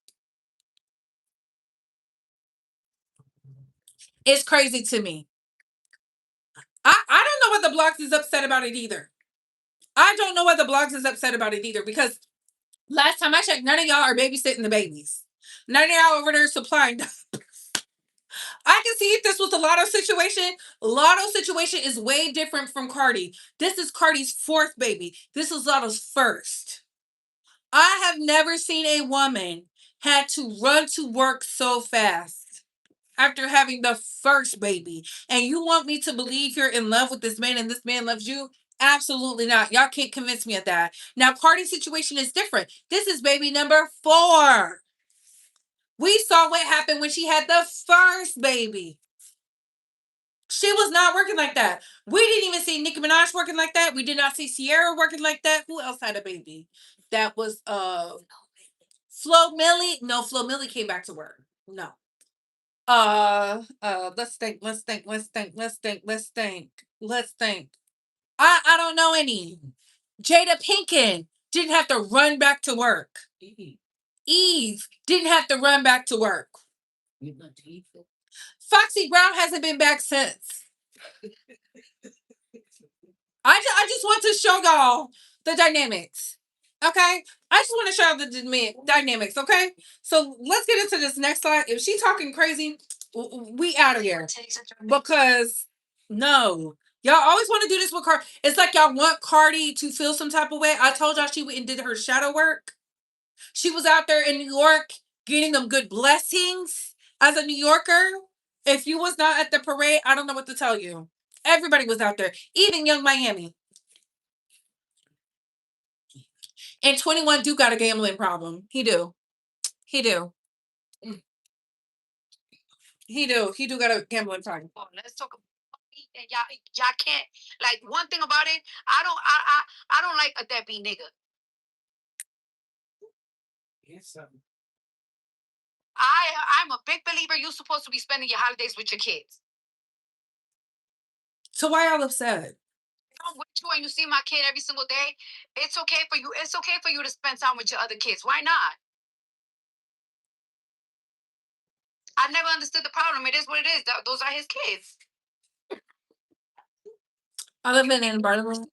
It's crazy to me. I don't know what the blogs is upset about it either. I don't know what the blogs is upset about it either because last time I checked, none of y'all are babysitting the babies. None of y'all over there supplying. I can see if this was a Lotto situation. Lotto situation is way different from Cardi. This is Cardi's fourth baby. This is Lotto's first. I have never seen a woman had to run to work so fast after having the first baby. And you want me to believe you're in love with this man and this man loves you? Absolutely not. Y'all can't convince me of that. Now, Cardi's situation is different. This is baby number 4. We saw what happened when she had the first baby. She was not working like that. We didn't even see Nicki Minaj working like that. We did not see Sierra working like that. Who else had a baby? That was Flo Milli. No, Flo Milli came back to work. No. Let's think. I don't know any. Jada Pinkett didn't have to run back to work. Eve didn't have to run back to work. Foxy Brown hasn't been back since. I just want to show y'all the dynamics. Okay? I just want to show y'all the dynamics. Okay? So let's get into this next slide. If she talking crazy, we out of here. Because no. Y'all always want to do this with Cardi. It's like y'all want Cardi to feel some type of way. I told y'all she went and did her shadow work. She was out there in New York getting them good blessings as a New Yorker. If you was not at the parade, I don't know what to tell you. Everybody was out there, even Young Miami. And 21 do got a gambling problem. He do. He do. He do. He do got a gambling problem. Oh, let's talk about me and y'all can't like one thing about it. I don't like a deadbeat nigga. Yes, I'm a big believer you're supposed to be spending your holidays with your kids. So why y'all upset? I'm with you and you see my kid every single day. It's okay for you. It's okay for you to spend time with your other kids. Why not? I've never understood the problem. It is what it is. Those are his kids. I live in Baltimore.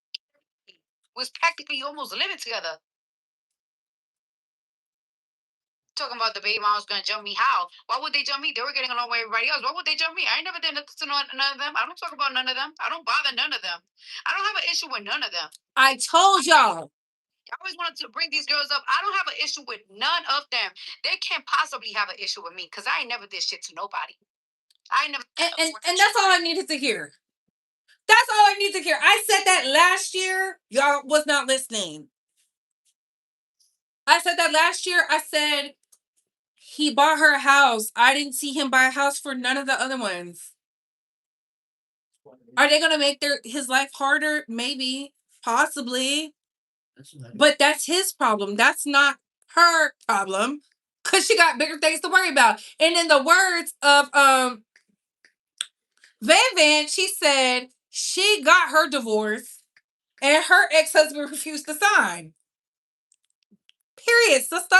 Was practically almost living together. Talking about the baby mom was gonna jump me. How? Why would they jump me? They were getting along with everybody else. Why would they jump me? I ain't never did nothing to none of them. I don't talk about none of them. I don't bother none of them. I don't have an issue with none of them. I told y'all. I always wanted to bring these girls up. I don't have an issue with none of them. They can't possibly have an issue with me because I ain't never did shit to nobody. I ain't never. And that's all I needed to hear. That's all I need to hear. I said that last year. Y'all was not listening. I said that last year. I said he bought her a house. I didn't see him buy a house for none of the other ones. Are they gonna make his life harder? Maybe, possibly. But that's his problem. That's not her problem. Cause she got bigger things to worry about. And in the words of Van, she said she got her divorce and her ex-husband refused to sign. Period, sister.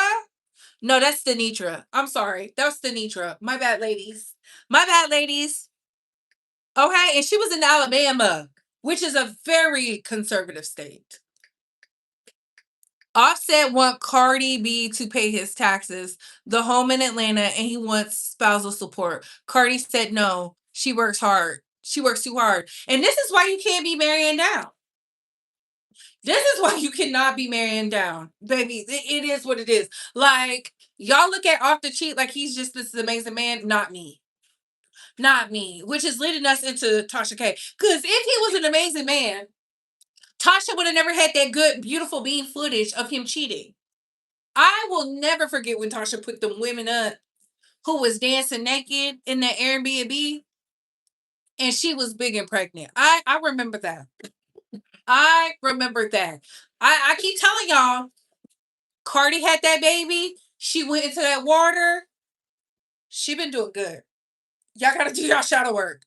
No, that's Denitra. I'm sorry. That's Denitra. My bad, ladies. My bad, ladies. Okay, and she was in Alabama, which is a very conservative state. Offset want Cardi B to pay his taxes, the home in Atlanta, and he wants spousal support. Cardi said no. She works hard. She works too hard. And this is why you can't be marrying down. This is why you cannot be marrying down. Baby, it is what it is. Like, y'all look at Off the Cheat like he's just this amazing man. Not me. Not me. Which is leading us into Tasha K. Because if he was an amazing man, Tasha would have never had that good, beautiful bean footage of him cheating. I will never forget when Tasha put them women up who was dancing naked in that Airbnb and she was big and pregnant. I remember that. I remember that. I keep telling y'all, Cardi had that baby. She went into that water. She been doing good. Y'all gotta do your shadow work.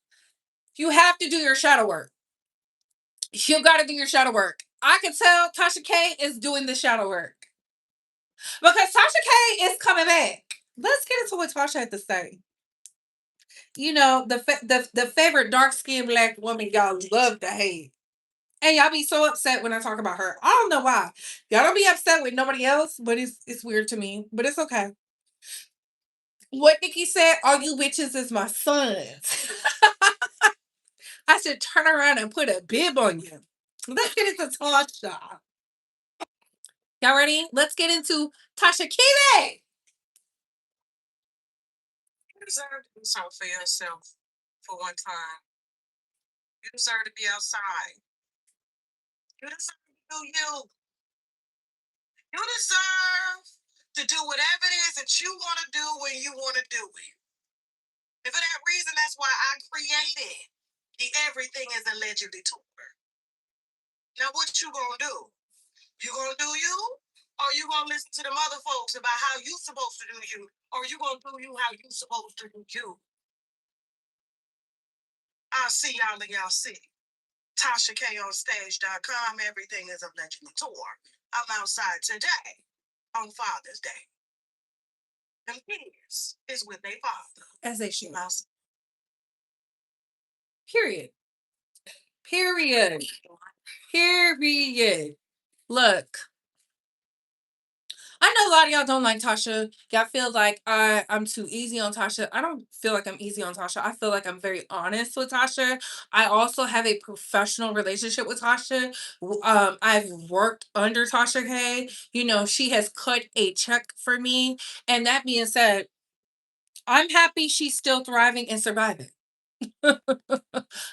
You have to do your shadow work. You gotta do your shadow work. I can tell Tasha K is doing the shadow work. Because Tasha K is coming back. Let's get into what Tasha had to say. You know, the favorite dark-skinned black woman y'all love to hate. And y'all be so upset when I talk about her. I don't know why. Y'all don't be upset with nobody else, but it's weird to me. But it's okay. What Nikki said, all you bitches is my sons. I should turn around and put a bib on you. Let's get into Tasha. Y'all ready? Let's get into Tasha K. You deserve to do something for yourself for one time. You deserve to be outside. You deserve to do you. You deserve to do whatever it is that you want to do when you want to do it. And for that reason, that's why I created the Everything is Allegedly tour. Now, what you gonna do? You gonna do you? Or you gonna listen to them other folks about how you supposed to do you? Or you gonna do you how you supposed to do you? I'll see y'all in y'all city. TashaKOnStage.com. Everything is Allegedly tour. I'm outside today on Father's Day. And kids is with their father. As they should. Outside. Period. Period. Period. Look. I know a lot of y'all don't like Tasha. Y'all feel like I'm too easy on Tasha. I don't feel like I'm easy on Tasha. I feel like I'm very honest with Tasha. I also have a professional relationship with Tasha. I've worked under Tasha K. You know, she has cut a check for me. And that being said, I'm happy she's still thriving and surviving. I'm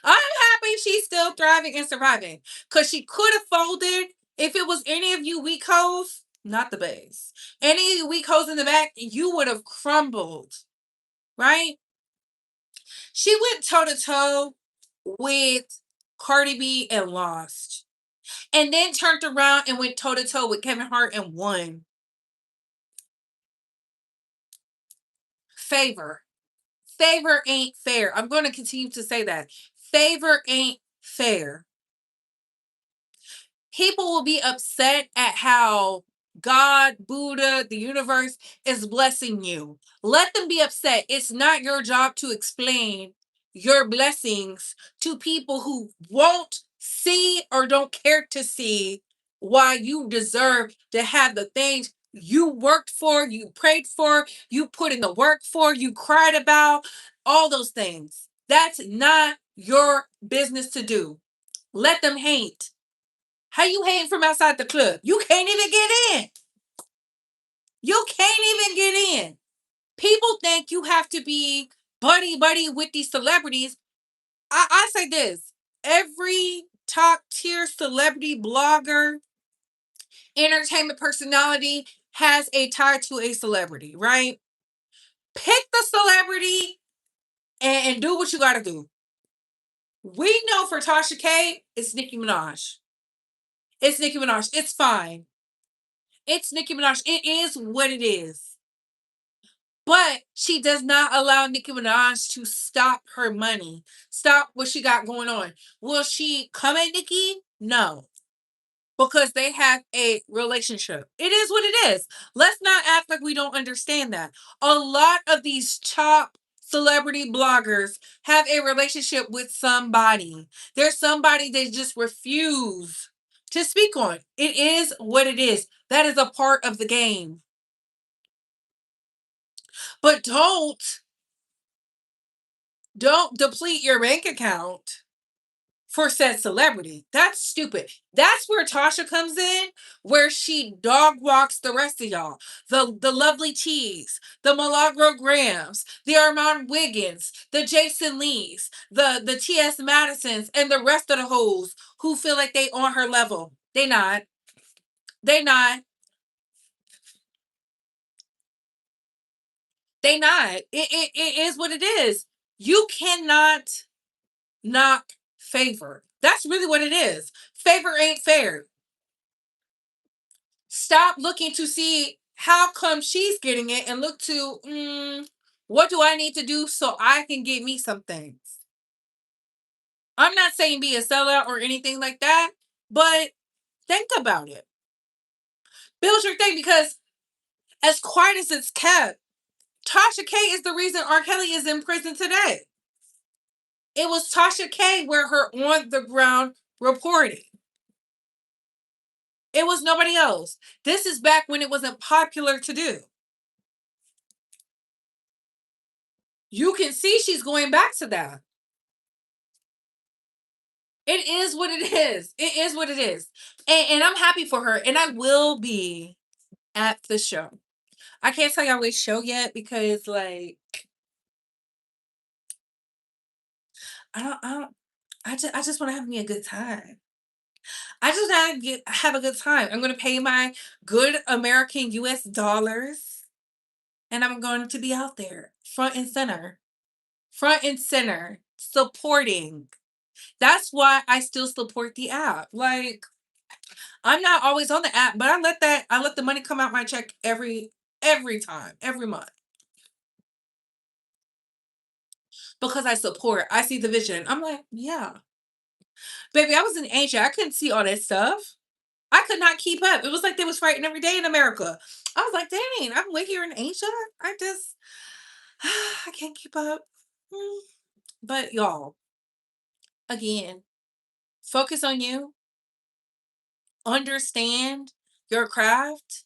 happy she's still thriving and surviving. Because she could have folded If it was any of you weak hoes, not the base. Any of you weak hoes in the back, you would have crumbled, right? She went toe to toe with Cardi B and lost. And then turned around and went toe to toe with Kevin Hart and won. Favor. Favor ain't fair. I'm going to continue to say that. Favor ain't fair. People will be upset at how God, Buddha, the universe is blessing you. Let them be upset. It's not your job to explain your blessings to people who won't see or don't care to see why you deserve to have the things you worked for, you prayed for, you put in the work for, you cried about, all those things. That's not your business to do. Let them hate. How you hating from outside the club? You can't even get in. You can't even get in. People think you have to be buddy with these celebrities. I say this. Every top tier celebrity, blogger, entertainment personality has a tie to a celebrity, right? Pick the celebrity and do what you got to do. We know for Tasha K, it's Nicki Minaj. It's Nicki Minaj. It's fine. It's Nicki Minaj. It is what it is. But she does not allow Nicki Minaj to stop her money. Stop what she got going on. Will she come at Nicki? No. Because they have a relationship. It is what it is. Let's not act like we don't understand that. A lot of these top celebrity bloggers have a relationship with somebody. There's somebody they just refuse to speak on. It is what it is. That is a part of the game. But don't deplete your bank account for said celebrity. That's stupid. That's where Tasha comes in, where she dog walks the rest of y'all. The Lovely Tees, the Milagro Grahams, the Armand Wiggins, the Jason Lees, the T.S. Madisons, and the rest of the hoes who feel like they on her level. They not. They not. They not. It is what it is. You cannot knock favor. That's really what it is. Favor ain't fair. Stop looking to see how come she's getting it and look to what do I need to do so I can get me some things. I'm not saying be a sellout or anything like that, but think about it. Build your thing, because as quiet as it's kept, Tasha K is the reason R. Kelly is in prison today. It was Tasha K where her on the ground reporting. It was nobody else. This is back when it wasn't popular to do. You can see she's going back to that. It is what it is. It is what it is. And I'm happy for her. And I will be at the show. I can't tell y'all which show yet because I just want to have me a good time. I just want to have a good time. I'm gonna pay my good American US dollars and I'm going to be out there front and center. Front and center. Supporting. That's why I still support the app. I'm not always on the app, but I let the money come out my check every time, every month. Because I support. I see the vision. I'm like, yeah. Baby, I was in Asia. I couldn't see all that stuff. I could not keep up. It was like they was fighting every day in America. I was like, dang, I'm way here in Asia. I can't keep up. But y'all, again, focus on you. Understand your craft.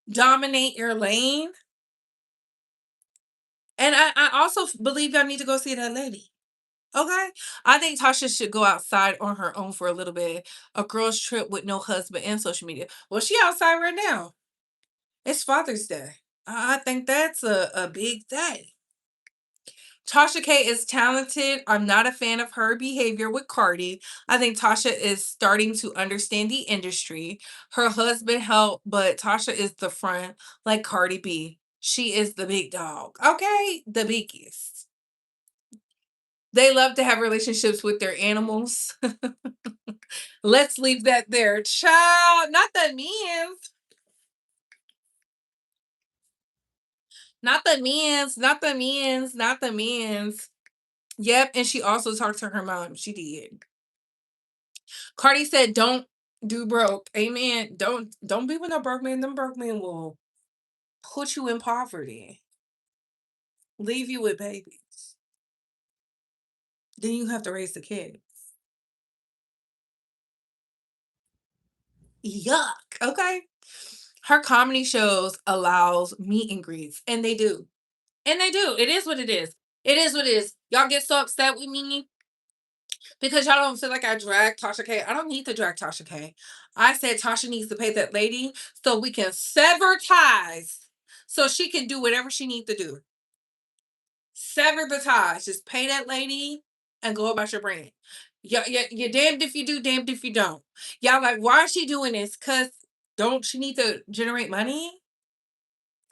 Dominate your lane. And I also believe y'all need to go see that lady. Okay? I think Tasha should go outside on her own for a little bit. A girl's trip with no husband and social media. Well, she outside right now. It's Father's Day. I think that's a big day. Tasha K is talented. I'm not a fan of her behavior with Cardi. I think Tasha is starting to understand the industry. Her husband helped, but Tasha is the front, like Cardi B. She is the big dog. Okay? The biggest. They love to have relationships with their animals. Let's leave that there. Child, not the means. Not the means. Not the means. Not the means. Yep, and she also talked to her mom. She did. Cardi said, "Don't do broke." Amen. Don't be with no broke man. Them broke men will put you in poverty, leave you with babies. Then you have to raise the kid. Yuck. Okay. Her comedy shows allows meet and greets, and they do. And they do. It is what it is. It is what it is. Y'all get so upset with me because y'all don't feel like I drag Tasha K. I don't need to drag Tasha K. I said Tasha needs to pay that lady so we can sever ties so she can do whatever she needs to do. Sever the ties. Just pay that lady and go about your brand. You're damned if you do, damned if you don't. Y'all like, why is she doing this? Because don't she need to generate money?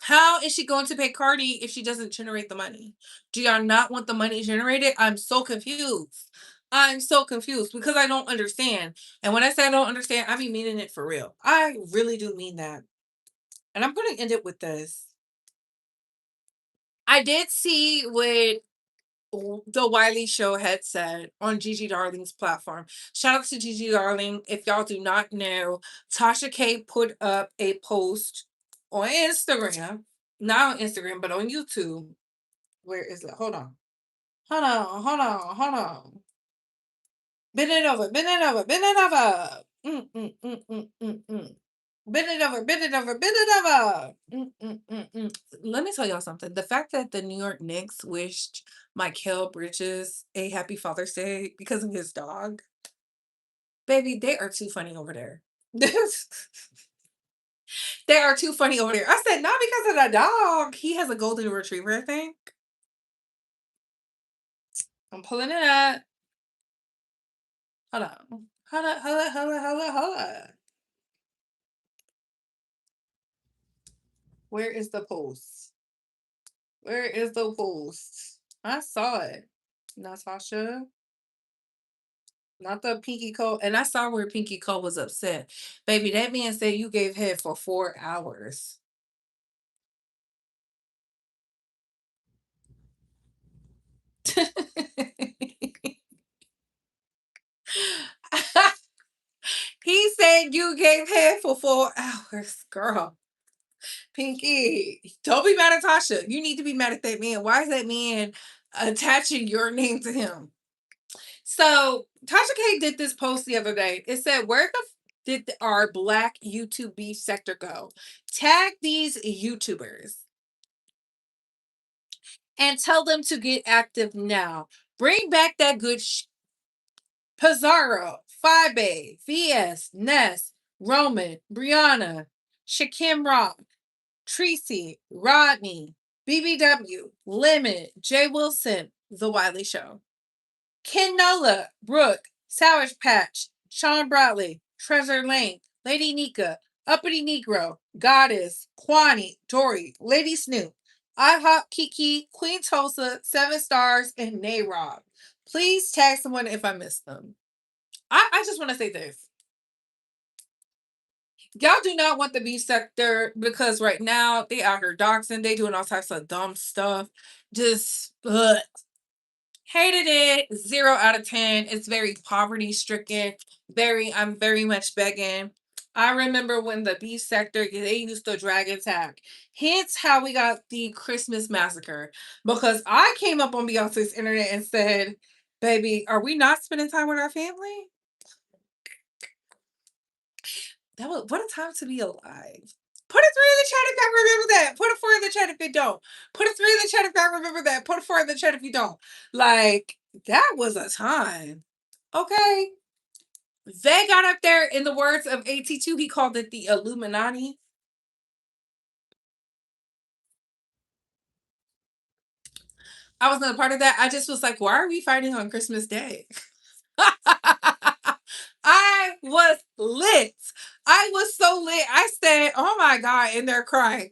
How is she going to pay Cardi if she doesn't generate the money? Do y'all not want the money generated? I'm so confused. I'm so confused because I don't understand. And when I say I don't understand, I be meaning it for real. I really do mean that. And I'm going to end it with this. I did see what the Wiley Show had said on Gigi Darling's platform. Shout out to Gigi Darling. If y'all do not know, Tasha K put up a post on Instagram, not on Instagram, but on YouTube. Where is it? Hold on. Hold on. Hold on. Hold on. Bend it over. Bend it over. Bend it over. Bend it over. Bend it over. Bend it over. Let me tell y'all something. The fact that the New York Knicks wished Mikal Bridges a happy Father's Day because of his dog. Baby, they are too funny over there. They are too funny over there. I said, not because of the dog. He has a golden retriever, I think. I'm pulling it up. Hold on. Hold on, hold on, hold on, hold on, hold on. Where is the post? Where is the post? I saw it. Natasha. Not the Pinky Cole. And I saw where Pinky Cole was upset. Baby, that man said you gave head for 4 hours. He said you gave head for 4 hours, girl. Pinky, don't be mad at Tasha. You need to be mad at that man. Why is that man attaching your name to him? So Tasha K did this post the other day. It said, "Where the did our Black YouTube beef sector go? Tag these YouTubers and tell them to get active now. Bring back that good Pizarro, Fibe, VS, Ness, Roman, Brianna, Shakim Rock, Tracy, Rodney, BBW, Lemon, Jay Wilson, The Wiley Show, Ken Nola, Brooke, Sour Patch, Sean Bradley, Treasure Lane, Lady Nika, Uppity Negro, Goddess, Kwani, Dory, Lady Snoop, IHOP Kiki, Queen Tulsa, 7 Stars, and Rob. Please tag someone if I missed them. I just want to say this. Y'all do not want the beef sector because right now they out here doxing, they doing all types of dumb stuff. Just hated it. 0 out of 10. It's very poverty stricken. I'm very much begging. I remember when the beef sector, they used to drag attack. Hence how we got the Christmas massacre. Because I came up on Beyonce's internet and said, baby, are we not spending time with our family? That was what a time to be alive. Put a 3 in the chat if y'all remember that. Put a 4 in the chat if you don't. Put a 3 in the chat if y'all remember that. Put a 4 in the chat if you don't. Like, that was a time. Okay. They got up there, in the words of AT2, he called it the Illuminati. I wasn't a part of that. I just was like, why are we fighting on Christmas Day? I was lit. I was so lit. I said, oh my God, and they're crying.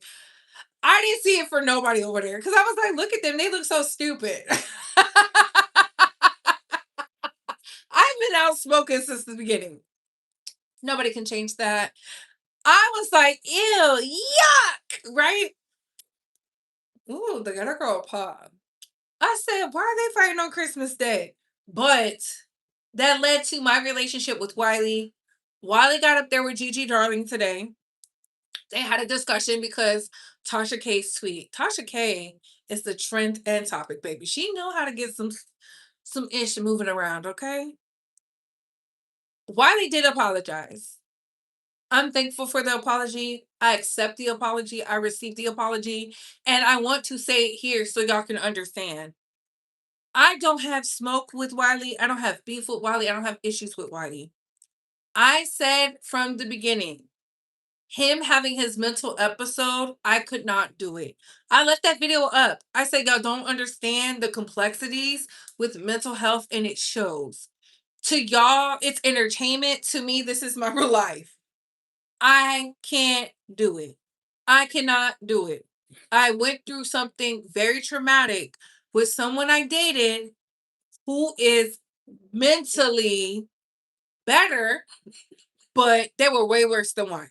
I didn't see it for nobody over there because I was like, look at them. They look so stupid. I've been out smoking since the beginning. Nobody can change that. I was like, ew, yuck, right? Ooh, the gutter girl pop. I said, why are they fighting on Christmas Day? But that led to my relationship with Wiley. Wiley got up there with Gigi Darling today. They had a discussion because Tasha K's tweet. Tasha K is the trend and topic, baby. She know how to get some ish moving around, okay? Wiley did apologize. I'm thankful for the apology. I accept the apology. I received the apology. And I want to say it here so y'all can understand. I don't have smoke with Wiley. I don't have beef with Wiley. I don't have issues with Wiley. I said from the beginning, him having his mental episode, I could not do it. I left that video up. I said, y'all don't understand the complexities with mental health, and it shows. To y'all, it's entertainment. To me, this is my real life. I can't do it. I cannot do it. I went through something very traumatic with someone I dated who is mentally better, but they were way worse than one.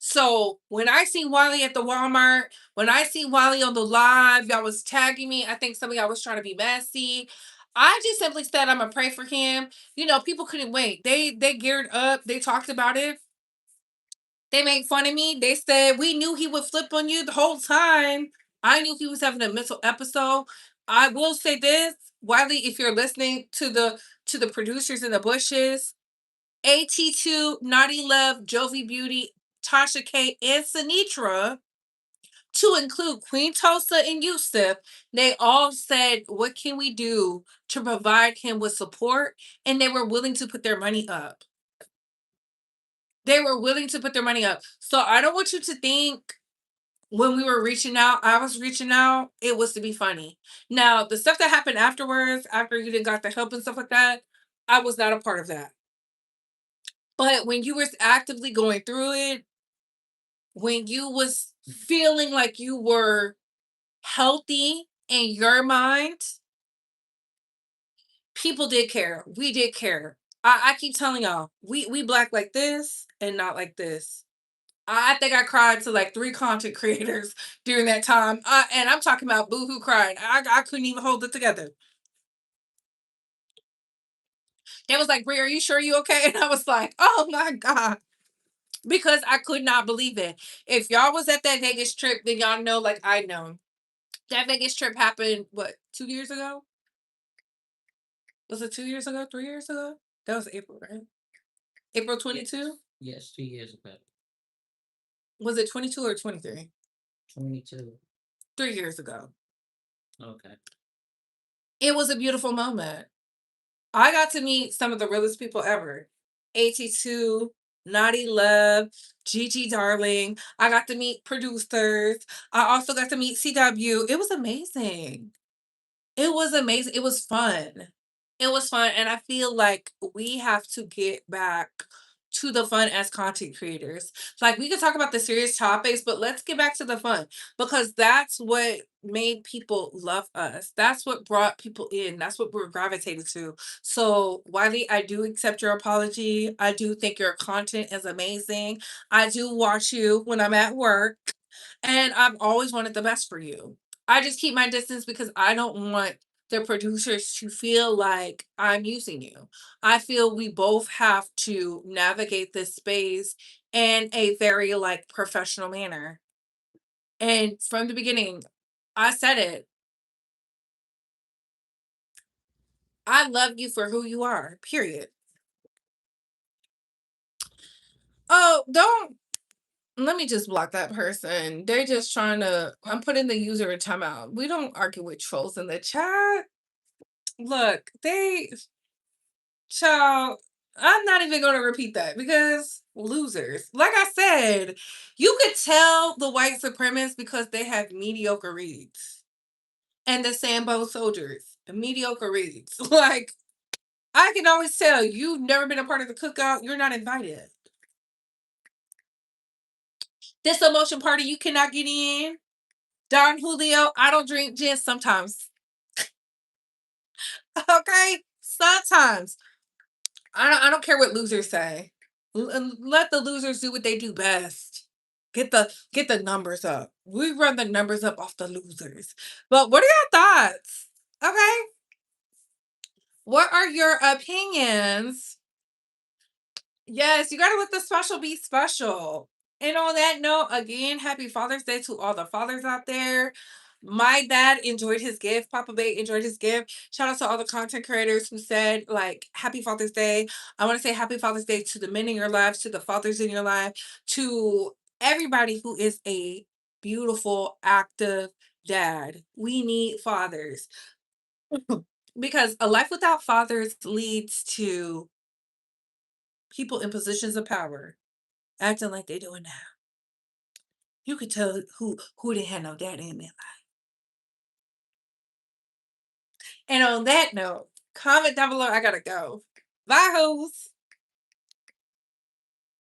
So when I see Wiley at the Walmart, when I see Wiley on the live, y'all was tagging me. I think some of y'all was trying to be messy. I just simply said I'm gonna pray for him. You know, people couldn't wait. They geared up. They talked about it. They made fun of me. They said we knew he would flip on you the whole time. I knew he was having a mental episode. I will say this, Wiley, if you're listening to the producers in the bushes, AT2, Naughty Love, Jovi Beauty, Tasha K, and Sinitra, to include Queen Tulsa and Yusuf, they all said, what can we do to provide him with support? And they were willing to put their money up. They were willing to put their money up. So I don't want you to think when we were reaching out, I was reaching out, it was to be funny. Now, the stuff that happened afterwards, after you didn't got the help and stuff like that, I was not a part of that. But when you were actively going through it, when you was feeling like you were healthy in your mind, people did care. We did care. I keep telling y'all, we black like this and not like this. I think I cried to like 3 content creators during that time. And I'm talking about boohoo crying. I couldn't even hold it together. They was like, Brie, are you sure you okay? And I was like, oh my God. Because I could not believe it. If y'all was at that Vegas trip, then y'all know like I know. That Vegas trip happened, what, 2 years ago? Was it 2 years ago? 3 years ago? That was April, right? April 22? Yes, 2 years ago. Was it 22 or 23? 22. 3 years ago. Okay. It was a beautiful moment. I got to meet some of the realest people ever. 82, Naughty Love, Gigi Darling. I got to meet producers. I also got to meet CW. It was amazing. It was amazing. It was fun. It was fun. And I feel like we have to get back to the fun as content creators. Like we can talk about the serious topics, but let's get back to the fun because that's what made people love us. That's what brought people in. That's what we're gravitated to. So, Wiley, I do accept your apology. I do think your content is amazing. I do watch you when I'm at work, and I've always wanted the best for you. I just keep my distance because I don't want the producers to feel like I'm using you. I feel we both have to navigate this space in a very like professional manner. And from the beginning, I said it. I love you for who you are. Period. Oh, don't let me just block that person. They're just trying to I'm putting the user in timeout. We don't argue with trolls in the chat. Look, they child, I'm not even going to repeat that because losers. Like I said, you could tell the white supremacists because they have mediocre reads. and the Sambo soldiers, the mediocre reads. Like, I can always tell you've never been a part of the cookout, you're not invited. This emotion party, you cannot get in. Don Julio, I don't drink gin sometimes. Okay? Sometimes. I don't care what losers say. Let the losers do what they do best. Get the numbers up. We run the numbers up off the losers. But what are your thoughts? Okay. What are your opinions? Yes, you gotta let the special be special. And on that note, again, happy Father's Day to all the fathers out there. My dad enjoyed his gift. Papa Bay enjoyed his gift. Shout out to all the content creators who said, like, happy Father's Day. I want to say happy Father's Day to the men in your lives, to the fathers in your life, to everybody who is a beautiful, active dad. We need fathers because a life without fathers leads to people in positions of power acting like they doing now. You could tell who didn't have no daddy in their life. And on that note, comment down below. I gotta go. Bye, hoes.